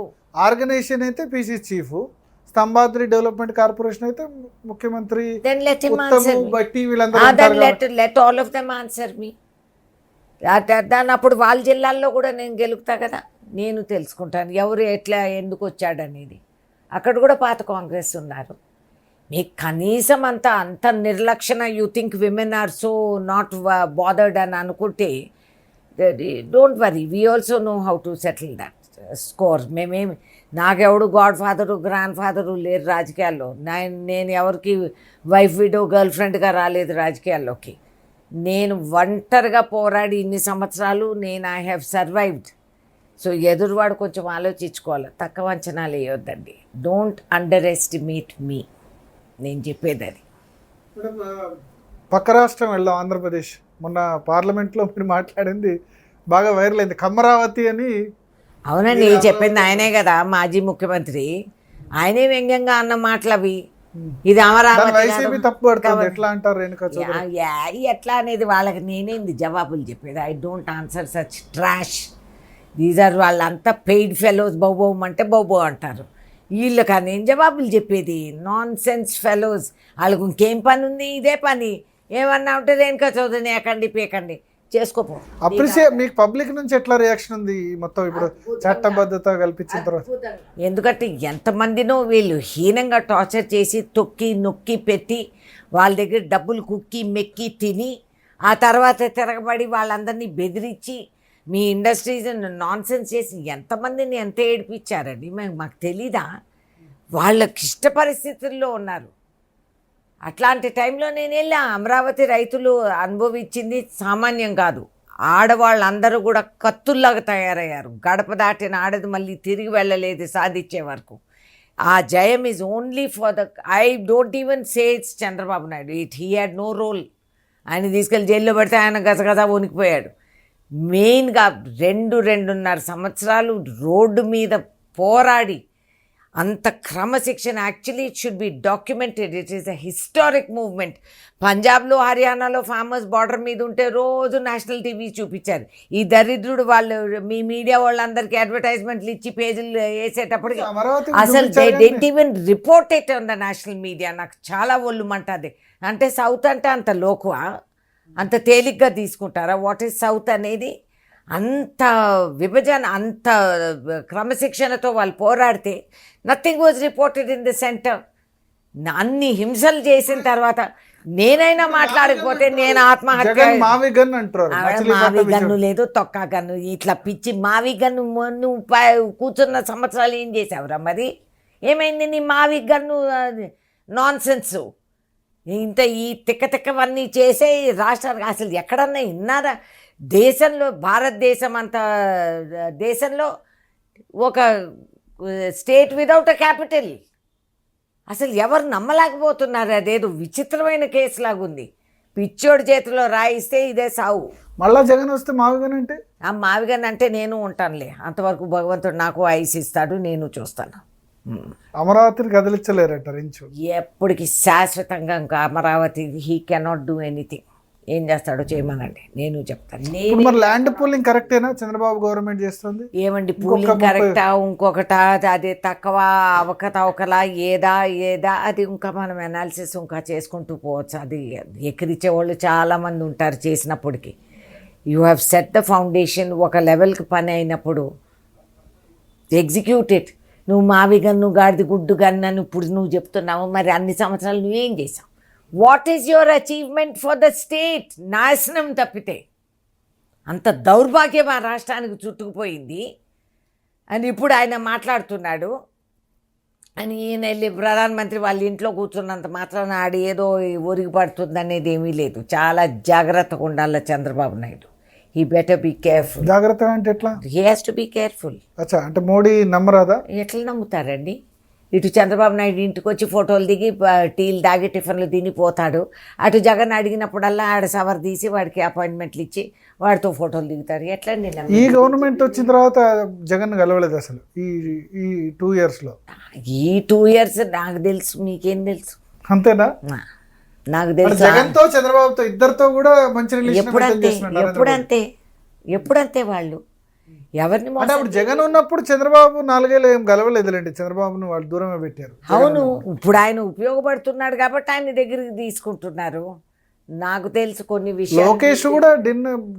ఆర్గనైజేషన్ అయితే PC chief, Stambhadri development corporation అయితే ముఖ్యమంత్రి. let all of them answer me. దాని అప్పుడు వాళ్ళ జిల్లాల్లో కూడా నేను గెలుపుతా కదా, నేను తెలుసుకుంటాను ఎవరు ఎట్లా ఎందుకు వచ్చాడనేది. అక్కడ కూడా పాత కాంగ్రెస్ ఉన్నారు. మీకు కనీసం అంత నిర్లక్షణ, you think women are so not bothered అని అనుకుంటే don't worry, we also know how to settle that score. మేమేమి, నాకెవడు గాడ్ ఫాదరు గ్రాండ్ ఫాదరు లేరు రాజకీయాల్లో. నేను ఎవరికి వైఫ్ విడో గర్ల్ ఫ్రెండ్గా రాలేదు రాజకీయాల్లోకి. నేను ఒంటరిగా పోరాడి ఇన్ని సంవత్సరాలు నేను ఐ హ్యావ్ సర్వైవ్డ్. సో ఎదురువాడు కొంచెం ఆలోచించుకోవాలి, తక్కువ అంచనాలు వేయొద్దండి. డోంట్ అండర్ ఎస్టిమేట్ మీ, నేను చెప్పేది అది. పక్క రాష్ట్రం వెళ్దాం, ఆంధ్రప్రదేశ్. మొన్న పార్లమెంట్లో మీరు మాట్లాడింది బాగా వైరల్ అయింది, కమ్మరావతి అని. అవునండి, చెప్పింది ఆయనే కదా, మాజీ ముఖ్యమంత్రి. ఆయనే వ్యంగ్యంగా అన్న మాటలు అవి. ఇది అమరావతి వైసీపీ తప్పు పడుతుంది, ఎట్లా అంటారు రేణుకా చౌదరి? ఎట్లా అనేది వాళ్ళకి నేనేంది జవాబులు చెప్పేది. I don't answer such trash. These are వాళ్ళంతా పెయిడ్ ఫెలోస్. బౌబౌమంటే బౌబో అంటారు. వీళ్ళు కానీ ఏం జవాబులు చెప్పేది? Nonsense fellows. వాళ్ళకు ఇంకేం పని ఉంది? ఇదే పని. ఏమన్నా ఉంటే రేణుకా చౌదరిని ఎక్కండి పీకండి చేసుకోపో. అప్రిషియేట్. మీకు పబ్లిక్ నుంచి ఎట్లా రియాక్షన్ ఉంది మొత్తం ఇప్పుడు చట్టబద్ధత కల్పించిన తర్వాత? ఎందుకంటే ఎంతమందినో వీళ్ళు హీనంగా టార్చర్ చేసి తొక్కి నొక్కి పెట్టి వాళ్ళ దగ్గర డబ్బులు కుక్కి మెక్కి తిని ఆ తర్వాత తిరగబడి వాళ్ళందరినీ బెదిరించి మీ ఇండస్ట్రీస్ నాన్ సెన్స్ చేసి ఎంతమందిని ఎంత ఏడిపించారండి. మాకు తెలీదా? వాళ్ళ క్లిష్ట పరిస్థితుల్లో ఉన్నారు. అట్లాంటి టైంలో నేను వెళ్ళా. అమరావతి రైతులు అనుభవించింది సామాన్యం కాదు. ఆడవాళ్ళందరూ కూడా కత్తుల్లాగా తయారయ్యారు. గడప దాటిన ఆడది మళ్ళీ తిరిగి వెళ్ళలేదు సాధించే వరకు. ఆ జయం is only for the, I don't even say it's Chandrababu Naidu. He had no role. ఆయన తీసుకెళ్ళి జైల్లో పెడితే ఆయన గజగజ వణికిపోయాడు. మెయిన్గా 2.5 సంవత్సరాలు రోడ్డు మీద పోరాడి అంత క్రమశిక్షణ. Actually it should be documented. It is a historic movement. పంజాబ్లో హర్యానాలో ఫార్మర్స్ బార్డర్ మీద ఉంటే రోజు నేషనల్ టీవీ చూపించారు. ఈ దరిద్రుడు వాళ్ళు మీ మీడియా వాళ్ళందరికీ అడ్వర్టైజ్మెంట్లు ఇచ్చి పేజీలు వేసేటప్పటికి అసలు they didn't even report it on the national media. నాకు చాలా ఒళ్ళు మంటది. అంటే సౌత్ అంటే అంత లోకువా? అంత తేలిగ్గా తీసుకుంటారా వాట్ ఈజ్ సౌత్ అనేది? అంత విభజన, అంత క్రమశిక్షణతో వాళ్ళు పోరాడితే nothing was reported in the centre. అన్ని హింసలు చేసిన తర్వాత నేనైనా మాట్లాడకపోతే నేను ఆత్మహత్య. మావి గన్ను లేదు, తొక్క గన్ను, ఇట్లా పిచ్చి మావి గన్ను. నువ్వు కూర్చున్న సంవత్సరాలు ఏం చేసావురా? మరి ఏమైంది నీ మావి గన్ను నాన్ సెన్స్? ఇంత ఈ తిక్కవన్నీ చేసే రాష్ట్రానికి అసలు ఎక్కడన్నా విన్నారా? దేశంలో, భారతదేశం అంత దేశంలో ఒక స్టేట్ విదౌట్ అ క్యాపిటల్. అసలు ఎవరు నమ్మలేకపోతున్నారు. అదేదో విచిత్రమైన కేసులాగుంది. పిచ్చోడి చేతిలో రాయిస్తే ఇదే సావు. మళ్ళా జగన్ వస్తే మావిగన్ అంటే? ఆ మావిగన్ అంటే నేను ఉంటానులే. అంతవరకు భగవంతుడు నాకు ఐస్ ఇస్తాడు, నేను చూస్తాను. అమరావతిని కదిలించలేరంటారు ఇంచు. ఎప్పటికి శాశ్వతంగా ఇంకా Amaravati he cannot do anything. ఏం చేస్తాడో చేయమనండి, నేను చెప్తాను. మరి ల్యాండ్ పూలింగ్ కరెక్టేనా చంద్రబాబు గవర్నమెంట్ చేస్తుంది? ఏమండి పూలింగ్ కరెక్టా ఇంకొకటా? అది తక్కువ అవకతవకలా ఏదా అది ఇంకా మనం అనాలిసిస్ ఇంకా చేసుకుంటూ పోవచ్చు. అది ఎక్కిరిచ్చే వాళ్ళు చాలామంది ఉంటారు చేసినప్పటికీ. You have set the foundation. ఒక లెవెల్కి పని అయినప్పుడు ఎగ్జిక్యూట్ ఇట్. నువ్వు మావి గన్ను గాడిది గుడ్డు గన్ను అని ఇప్పుడు నువ్వు చెప్తున్నావు. మరి అన్ని సంవత్సరాలు నువ్వేం చేసావు? What is your achievement for the state? నాశనం తప్పితే. అంత దౌర్భాగ్యం ఆ రాష్ట్రానికి చుట్టుకుపోయింది అని ఇప్పుడు ఆయన మాట్లాడుతున్నాడు. అని ఈయన వెళ్ళి ప్రధానమంత్రి వాళ్ళ ఇంట్లో కూర్చున్నంత మాత్రాన ఆడి ఏదో ఒరిగి పడుతుంది అనేది ఏమీ లేదు. చాలా జాగ్రత్తగా ఉండాలి Chandrababu Naidu. He better be careful. జాగ్రత్త అంటే ఎట్లా? He has to be careful. అచ్చా, అంటే మోడీ నమ్మరాదా? ఎట్లా నమ్ముతారండి? ఇటు చంద్రబాబు నాయుడు ఇంటికి వచ్చి ఫోటోలు దిగి టీలు తాగి టిఫిన్లు తిని పోతాడు. అటు జగన్ అడిగినప్పుడల్లా ఆడ సవర్ తీసి వాడికి అపాయింట్మెంట్లు ఇచ్చి వాడితో ఫోటోలు దిగుతారు. ఎట్లా? ఈ గవర్నమెంట్ వచ్చిన తర్వాత జగన్ కలవలేదు అసలు ఈ 2 yearsలో. ఈ 2 years నాకు తెలుసు, మీకేం తెలుసు? అంతేనా? నాకు తెలుసు. జగన్తో చంద్రబాబుతో ఇద్దరితో కూడా మంచి రిలేషన్. ఎప్పుడంతే వాళ్ళు ఎవరిని అప్పుడు జగన్ ఉన్నప్పుడు చంద్రబాబు 4 ఏళ్ళు ఏం గెలవలేదులేండి. చంద్రబాబును వాళ్ళు దూరమే పెట్టారు. అవును, ఇప్పుడు ఆయన ఉపయోగపడుతున్నాడు కాబట్టి ఆయన దగ్గరికి తీసుకుంటున్నారు. నాకు తెలుసు కొన్ని విషయాలు. లోకేష్ కూడా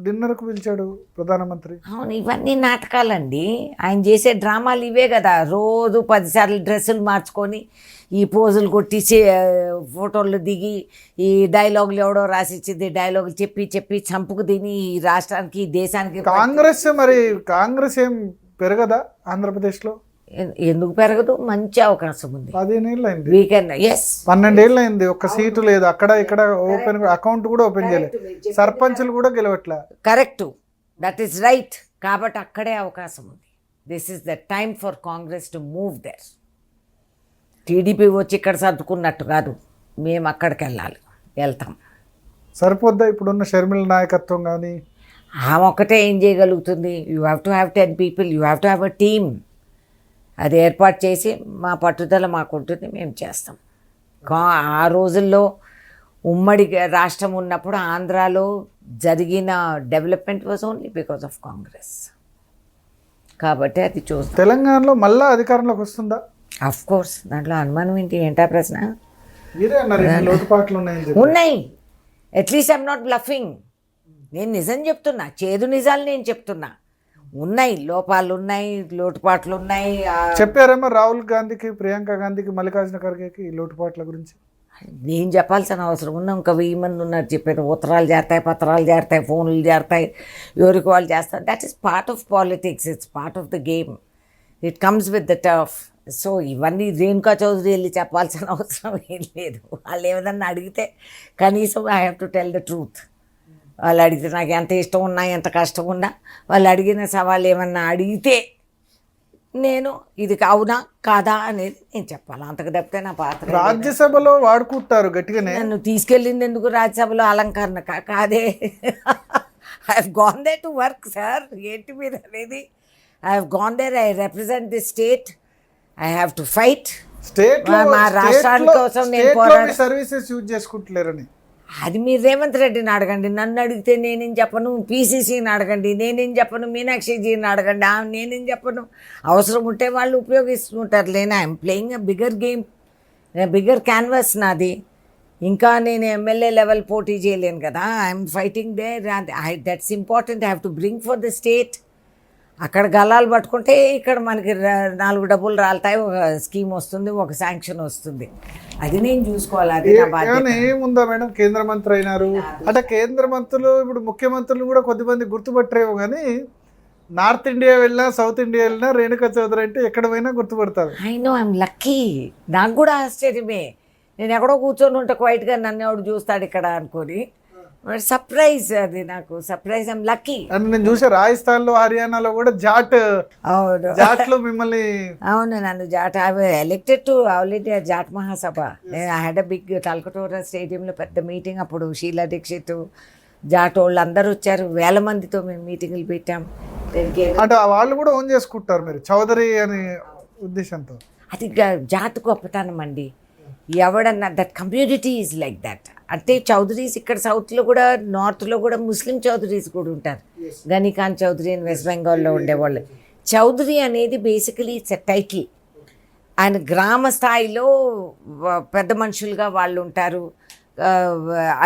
డిన్నర్కు పిలిచాడు ప్రధానమంత్రి. అవును, ఇవన్నీ నాటకాలండి. ఆయన చేసే డ్రామాలు ఇవే కదా. రోజు 10 సార్లు డ్రెస్సులు మార్చుకొని ఈ పోజులు కొట్టి ఫోటోలు దిగి ఈ డైలాగులు ఎవడో రాసిచ్చింది డైలాగులు చెప్పి చంపుకు తిని ఈ రాష్ట్రానికి, ఈ దేశానికి. కాంగ్రెస్ ఏం పెరగదా ఆంధ్రప్రదేశ్లో? ఎందుకు పెరగదు? మంచి అవకాశం ఉంది. 15 ఏళ్ళు అయింది, వీ కెన్, ఎస్, 12 ఏళ్ళు అయింది, ఒక్క సీటు లేదు అక్కడ ఇక్కడ, ఓపెన్ అకౌంట్ కూడా ఓపెన్ చేయలేదు, సర్పంచులు కూడా గెలవట్లే. Correct, that is right. కాబట్టి అక్కడే అవకాశం ఉంది. This is the time for Congress to move there. TDP వచ్చి ఇక్కడ సర్దుకున్నట్టు కాదు, మేము అక్కడికి వెళ్తాం. సరిపోద్దా ఇప్పుడున్న షర్మిల నాయకత్వం? కానీ ఆమె ఒక్కటే ఏం చేయగలుగుతుంది? You have to have 10 people, you have to have a team. అది ఏర్పాటు చేసి మా పట్టుదల మాకు ఉంటుంది, మేము చేస్తాం. ఆ రోజుల్లో ఉమ్మడి రాష్ట్రం ఉన్నప్పుడు ఆంధ్రాలో జరిగిన development was only because of Congress. కాబట్టి అది చూస్తాం. తెలంగాణలో మళ్ళా అధికారంలోకి వస్తుందా? అఫ్ కోర్స్, దాంట్లో అనుమానం ఏంటి? ఏంటా ప్రశ్న? మీరే అన్నారు ఇన్ని లోటుపాట్లు ఉన్నాయని చెప్పి. ఉన్నాయి. At least I'm not bluffing. నేను నిజం చెప్తున్నా, చేదు నిజాలు నేను చెప్తున్నా. ఉన్నాయి, లోపాలు ఉన్నాయి, లోటుపాట్లు ఉన్నాయి. చెప్పారేమో రాహుల్ గాంధీకి, ప్రియాంక గాంధీకి, మల్లికార్జున ఖర్గేకి ఈ లోటుపాట్ల గురించి? నేను చెప్పాల్సిన అవసరం ఉన్నా ఇంకా 1000 మంది ఉన్నారు చెప్పారు. ఉత్తరాలు చేరుతాయి, పత్రాలు చేరుతాయి, ఫోన్లు చేరుతాయి, ఎవరికి వాళ్ళు చేస్తారు. That is part of politics, it's part of the game, it comes with the turf. So ఇవన్నీ రేణుకా చౌదరి వెళ్ళి చెప్పాల్సిన అవసరం ఏం లేదు. వాళ్ళు ఏదన్నా అడిగితే కనీసం I have to tell the truth. వాళ్ళు అడిగితే నాకు ఎంత ఇష్టం ఉన్నా, ఎంత కష్టం ఉన్నా, వాళ్ళు అడిగిన సవాళ్ళు ఏమన్నా అడిగితే నేను ఇది అవునా కాదా అనేది నేను చెప్పాలి. అంతకు తప్పితే నా పాత్ర. రాజ్యసభలో వాడుకుంటారు గట్టిగానే. నన్ను తీసుకెళ్ళింది ఎందుకు రాజ్యసభలో? అలంకరణ కాదే. I have gone there to work sir. ఏంటి మీరు అనేది? I have gone there, I represent the state, I have to fight. State మా రాష్ట్రాని కోసం నేను పోరాడు. సర్వీసెస్ యూజ్ చేసుకుంటలేరని అది మీరు రేవంత్ రెడ్డిని అడగండి, నన్ను అడిగితే నేనేం చెప్పను. పీసీసీని అడగండి, నేనేం చెప్పను. మీనాక్షిజీని అడగండి, నేనేం చెప్పను. అవసరం ఉంటే వాళ్ళు ఉపయోగిస్తుంటారు. లేనా I'm playing a bigger game, bigger canvas నాది. ఇంకా నేను ఎమ్మెల్యే లెవెల్ పోటీ చేయలేను కదా. I'm fighting there, that's important. I have to bring for the state. అక్కడ గల్లాలు పట్టుకుంటే ఇక్కడ మనకి 4 డబ్బులు రాలుతాయి, ఒక స్కీమ్ వస్తుంది, ఒక శాంక్షన్ వస్తుంది. అది నేను చూసుకోవాలి, అది నా బాధ్యత. ఏముందా మేడం? కేంద్ర మంత్రి అయినారు అంటే కేంద్ర మంత్రులు ఇప్పుడు ముఖ్యమంత్రులు కూడా కొద్దిమంది గుర్తుపట్టరేమో, కానీ నార్త్ ఇండియా వెళ్ళినా సౌత్ ఇండియా వెళ్ళినా రేణుకా చౌదరి అంటే ఎక్కడ పోయినా గుర్తుపడతారు. I know, I'm lucky. నాకు కూడా ఆశ్చర్యమే. నేను ఎక్కడో కూర్చొని ఉంటే క్వైట్గా నన్ను ఎవడు చూస్తాడు ఇక్కడ అనుకొని. సర్ప్రైజ్, అది నాకు సర్ప్రైజ్. I'm lucky. అండ్ నేను చూసా రాజస్థాన్లో, హర్యానాలో కూడా జాట్లో మిమ్మల్ని. అవును, నన్ను Jat elected to already Jat Mahasabha. నేను I had a big Talkatora స్టేడియంలో పెద్ద మీటింగ్. అప్పుడు షీలా దీక్షిత్, జాట్ వాళ్ళు అందరూ వచ్చారు. 1000 మందితో మేము మీటింగ్లు పెట్టాం. అంటే వాళ్ళు కూడా ఓన్ చేసుకుంటారు మీరు చౌదరి అనే ఉద్దేశంతో. అది జాట్ గొప్పతనం అండి. ఎవడన్నా that community is like that. అంటే చౌదరీస్ ఇక్కడ సౌత్లో కూడా, నార్త్లో కూడా ముస్లిం చౌదరీస్ కూడా ఉంటారు. గనీఖాన్ చౌదరి అని వెస్ట్ బెంగాల్లో ఉండేవాళ్ళు. చౌదరి అనేది బేసికలీ ఇట్స్ ఎ టైటిల్. ఆయన గ్రామ స్థాయిలో పెద్ద మనుషులుగా వాళ్ళు ఉంటారు.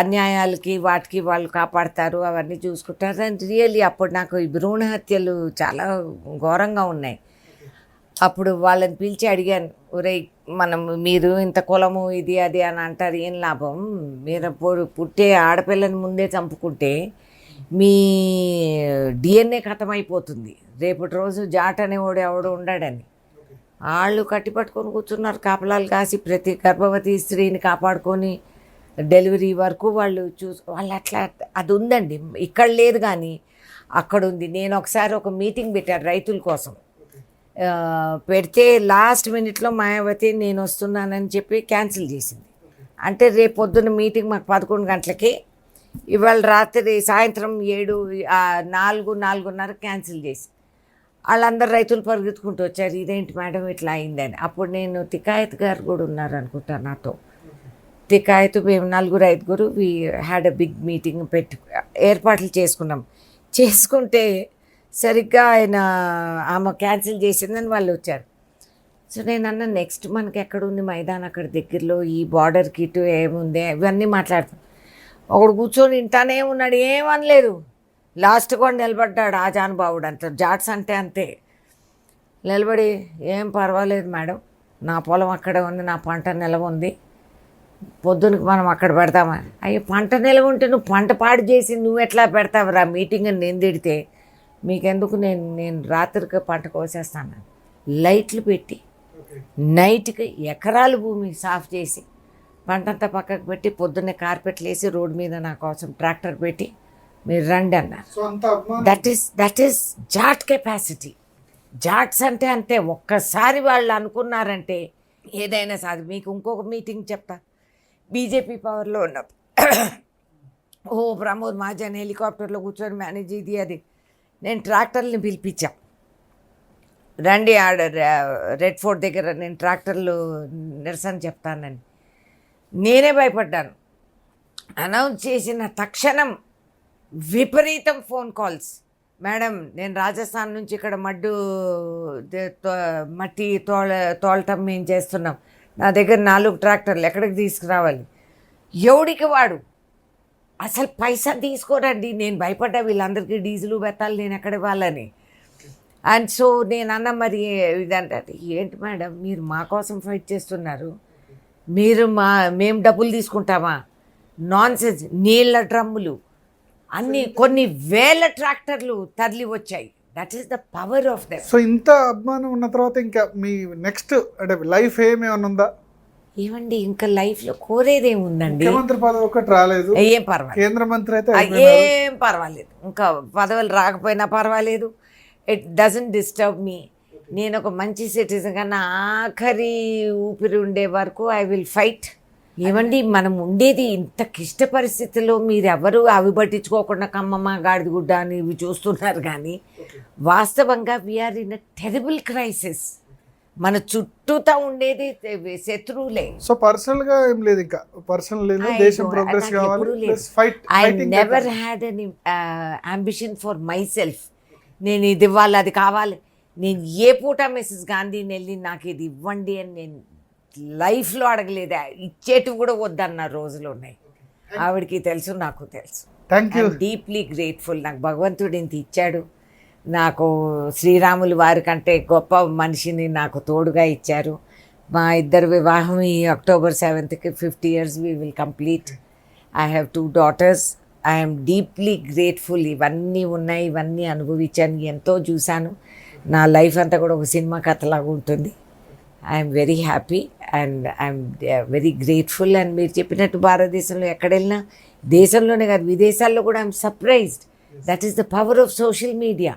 అన్యాయాలకి వాటికి వాళ్ళు కాపాడతారు, అవన్నీ చూసుకుంటారు. అండ్ రియల్లీ అప్పుడు నాకు ఈ భ్రూణ హత్యలు చాలా ఘోరంగా ఉన్నాయి. అప్పుడు వాళ్ళని పిలిచి అడిగాను, ఒరే మీరు ఇంత కులము ఇది అది అని అంటారు, ఏం లాభం? మీరు పుట్టే ఆడపిల్లని ముందే చంపుకుంటే మీ డిఎన్ఏ ఖతమైపోతుంది. రేపటి రోజు జాట్ అనేవాడు ఎవడు ఉండడని వాళ్ళు కట్టి పట్టుకొని కూర్చున్నారు. కాపలాలు కాసి ప్రతి గర్భవతి స్త్రీని కాపాడుకొని డెలివరీ వరకు వాళ్ళు వాళ్ళు అట్లా. అది ఉందండి, ఇక్కడ లేదు కానీ అక్కడ ఉంది. నేను ఒకసారి ఒక మీటింగ్ పెట్టాను రైతుల కోసం. పెడితే లాస్ట్ మినిట్లో మాయావతి నేను వస్తున్నానని చెప్పి క్యాన్సిల్ చేసింది. అంటే రేపు పొద్దున్న మీటింగ్ మాకు 11 గంటలకి, ఇవాళ రాత్రి సాయంత్రం 4:30 క్యాన్సిల్ చేసి వాళ్ళందరూ రైతులు పరిగెత్తుకుంటూ వచ్చారు. ఇదేంటి మేడం ఇట్లా అయిందని. అప్పుడు నేను తికాయత్ గారు కూడా ఉన్నారు అనుకుంటా నాతో. తికాయత్, మేము 4-5 we had a big meeting ఏర్పాట్లు చేసుకుంటే సరిగ్గా ఆమె క్యాన్సిల్ చేసిందని వాళ్ళు వచ్చారు. సో నేను అన్న నెక్స్ట్ మనకి ఎక్కడుంది మైదాన్, అక్కడ దగ్గరలో ఈ బార్డర్కి ఇటు ఏముంది ఇవన్నీ మాట్లాడుతాం. ఒకడు కూర్చొని ఇంటానే ఉన్నాడు, ఏమనలేదు. లాస్ట్ కూడా నిలబడ్డాడు ఆజానుభావుడు. అంత జాట్స్ అంటే అంతే. నిలబడి, ఏం పర్వాలేదు మేడం, నా పొలం అక్కడే ఉంది, నా పంట నిలవ ఉంది, పొద్దునకి మనం అక్కడ పెడతామా? అయ్యో పంట నిలవ ఉంటే నువ్వు పంట పాడు చేసి నువ్వు ఎట్లా పెడతావురా మీటింగ్ అని నేను తిడితే, మీకెందుకు, నేను రాత్రికి పంట కోసేస్తాను. లైట్లు పెట్టి నైట్కి ఎకరాల భూమి సాఫ్ చేసి పంటంతా పక్కకు పెట్టి పొద్దున్నే కార్పెట్లు వేసి రోడ్డు మీద నా కోసం ట్రాక్టర్ పెట్టి మీరు రండి అన్నారు. సో అంత అభిమానం. That is Jat capacity. Jats అంటే అంతే, ఒక్కసారి వాళ్ళు అనుకున్నారంటే ఏదైనా సాధి. మీకు ఇంకొక మీటింగ్ చెప్తా. బీజేపీ పవర్లో ఉన్నప్పుడు ప్రమోద్ మహాజన్ హెలికాప్టర్లో కూర్చొని మేనేజ్ ఇది అది, నేను ట్రాక్టర్ని పిలిపించా, రండి ఆడ రెడ్ ఫోర్ట్ దగ్గర నేను ట్రాక్టర్లు నిరసన చెప్తానని. నేనే భయపడ్డాను. అనౌన్స్ చేసిన తక్షణం విపరీతం ఫోన్ కాల్స్. మేడం, నేను రాజస్థాన్ నుంచి ఇక్కడ మట్టి తోలటం మేము చేస్తున్నాం, నా దగ్గర 4 ట్రాక్టర్లు ఎక్కడికి తీసుకురావాలి? ఎవడికి వాడు అసలు పైసా తీసుకోరండి. నేను భయపడ్డా, వీళ్ళందరికీ డీజిల్ పెట్టాలి, నేను ఎక్కడ ఇవ్వాలని. అండ్ సో నేను అన్న, మరి ఇదంటే ఏంటి మేడం మీరు మా కోసం ఫైట్ చేస్తున్నారు, మేము డబ్బులు తీసుకుంటామా? Non sense. నీళ్ళ డ్రమ్ములు అన్ని కొన్ని వేల ట్రాక్టర్లు తరలి వచ్చాయి. That is the power of them. So ఇంత అభిమానం ఉన్న తర్వాత ఇంకా మీ నెక్స్ట్ అంటే లైఫ్ ఏమేమన్నా ఉందా? ఏమండి ఇంకా లైఫ్లో కోరేదేముందండి? ముఖ్యమంత్రి పదవి ఒకటి రాలేదు, ఏం పర్వాలేదు. కేంద్ర మంత్రి అయితే ఏం పర్వాలేదు, ఇంకా పదవులు రాకపోయినా పర్వాలేదు. It doesn't disturb me. నేను ఒక మంచి సిటిజన్గా నా ఆఖరి ఊపిరి ఉండే వరకు ఐ విల్ ఫైట్. ఏమండి మనం ఉండేది ఇంత క్లిష్ట పరిస్థితుల్లో, మీరెవరు అవి పట్టించుకోకుండా కమ్మమ్మ గాడిదగుడ్డ అని ఇవి చూస్తున్నారు, కానీ వాస్తవంగా we're in a terrible crisis. మన చుట్టూతా ఉండేది శత్రువులే. సో పర్సనల్ గా ఏం లేదు, ఇంకా పర్సనల్ లేదు, దేశం ప్రోగ్రెస్ కావాలి. I never had an ambition for myself. నేను ఇది ఇవ్వాలి, అది కావాలి. నేను ఏ పూట మిస్సెస్ గాంధీని వెళ్ళి నాకు ఇది ఇవ్వండి అని నేను లైఫ్లో అడగలేదా. ఇచ్చేటివి కూడా వద్దన్న రోజులు ఉన్నాయి. ఆవిడకి తెలుసు, నాకు తెలుసు. Thank you. Deeply grateful. నాకు భగవంతుడు ఇంత ఇచ్చాడు. నాకు శ్రీరాములు వారి కంటే గొప్ప మనిషిని నాకు తోడుగా ఇచ్చారు. మా ఇద్దరు వివాహం ఈ October 7th 50 years we will complete. I have 2 daughters. I am deeply grateful. ఇవన్నీ ఉన్నాయి, ఇవన్నీ అనుభవించాను, ఎంతో చూశాను. నా లైఫ్ అంతా కూడా ఒక సినిమా కథలాగా ఉంటుంది. I'm very happy and I'm very grateful. And మీరు చెప్పినట్టు భారతదేశంలో ఎక్కడెళ్ళినా, దేశంలోనే కాదు విదేశాల్లో కూడా I'm surprised. That is the power of social media.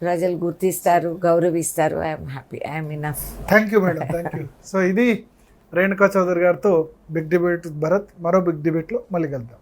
ప్రజలు గుర్తిస్తారు, గౌరవిస్తారు. I'm happy, I'm enough. Thank you madam, thank you. So ఇది రేణుకా చౌదరి గారితో బిగ్ డిబేట్ భరత్. మరో బిగ్ డిబేట్లో మళ్ళీ కలుద్దాం.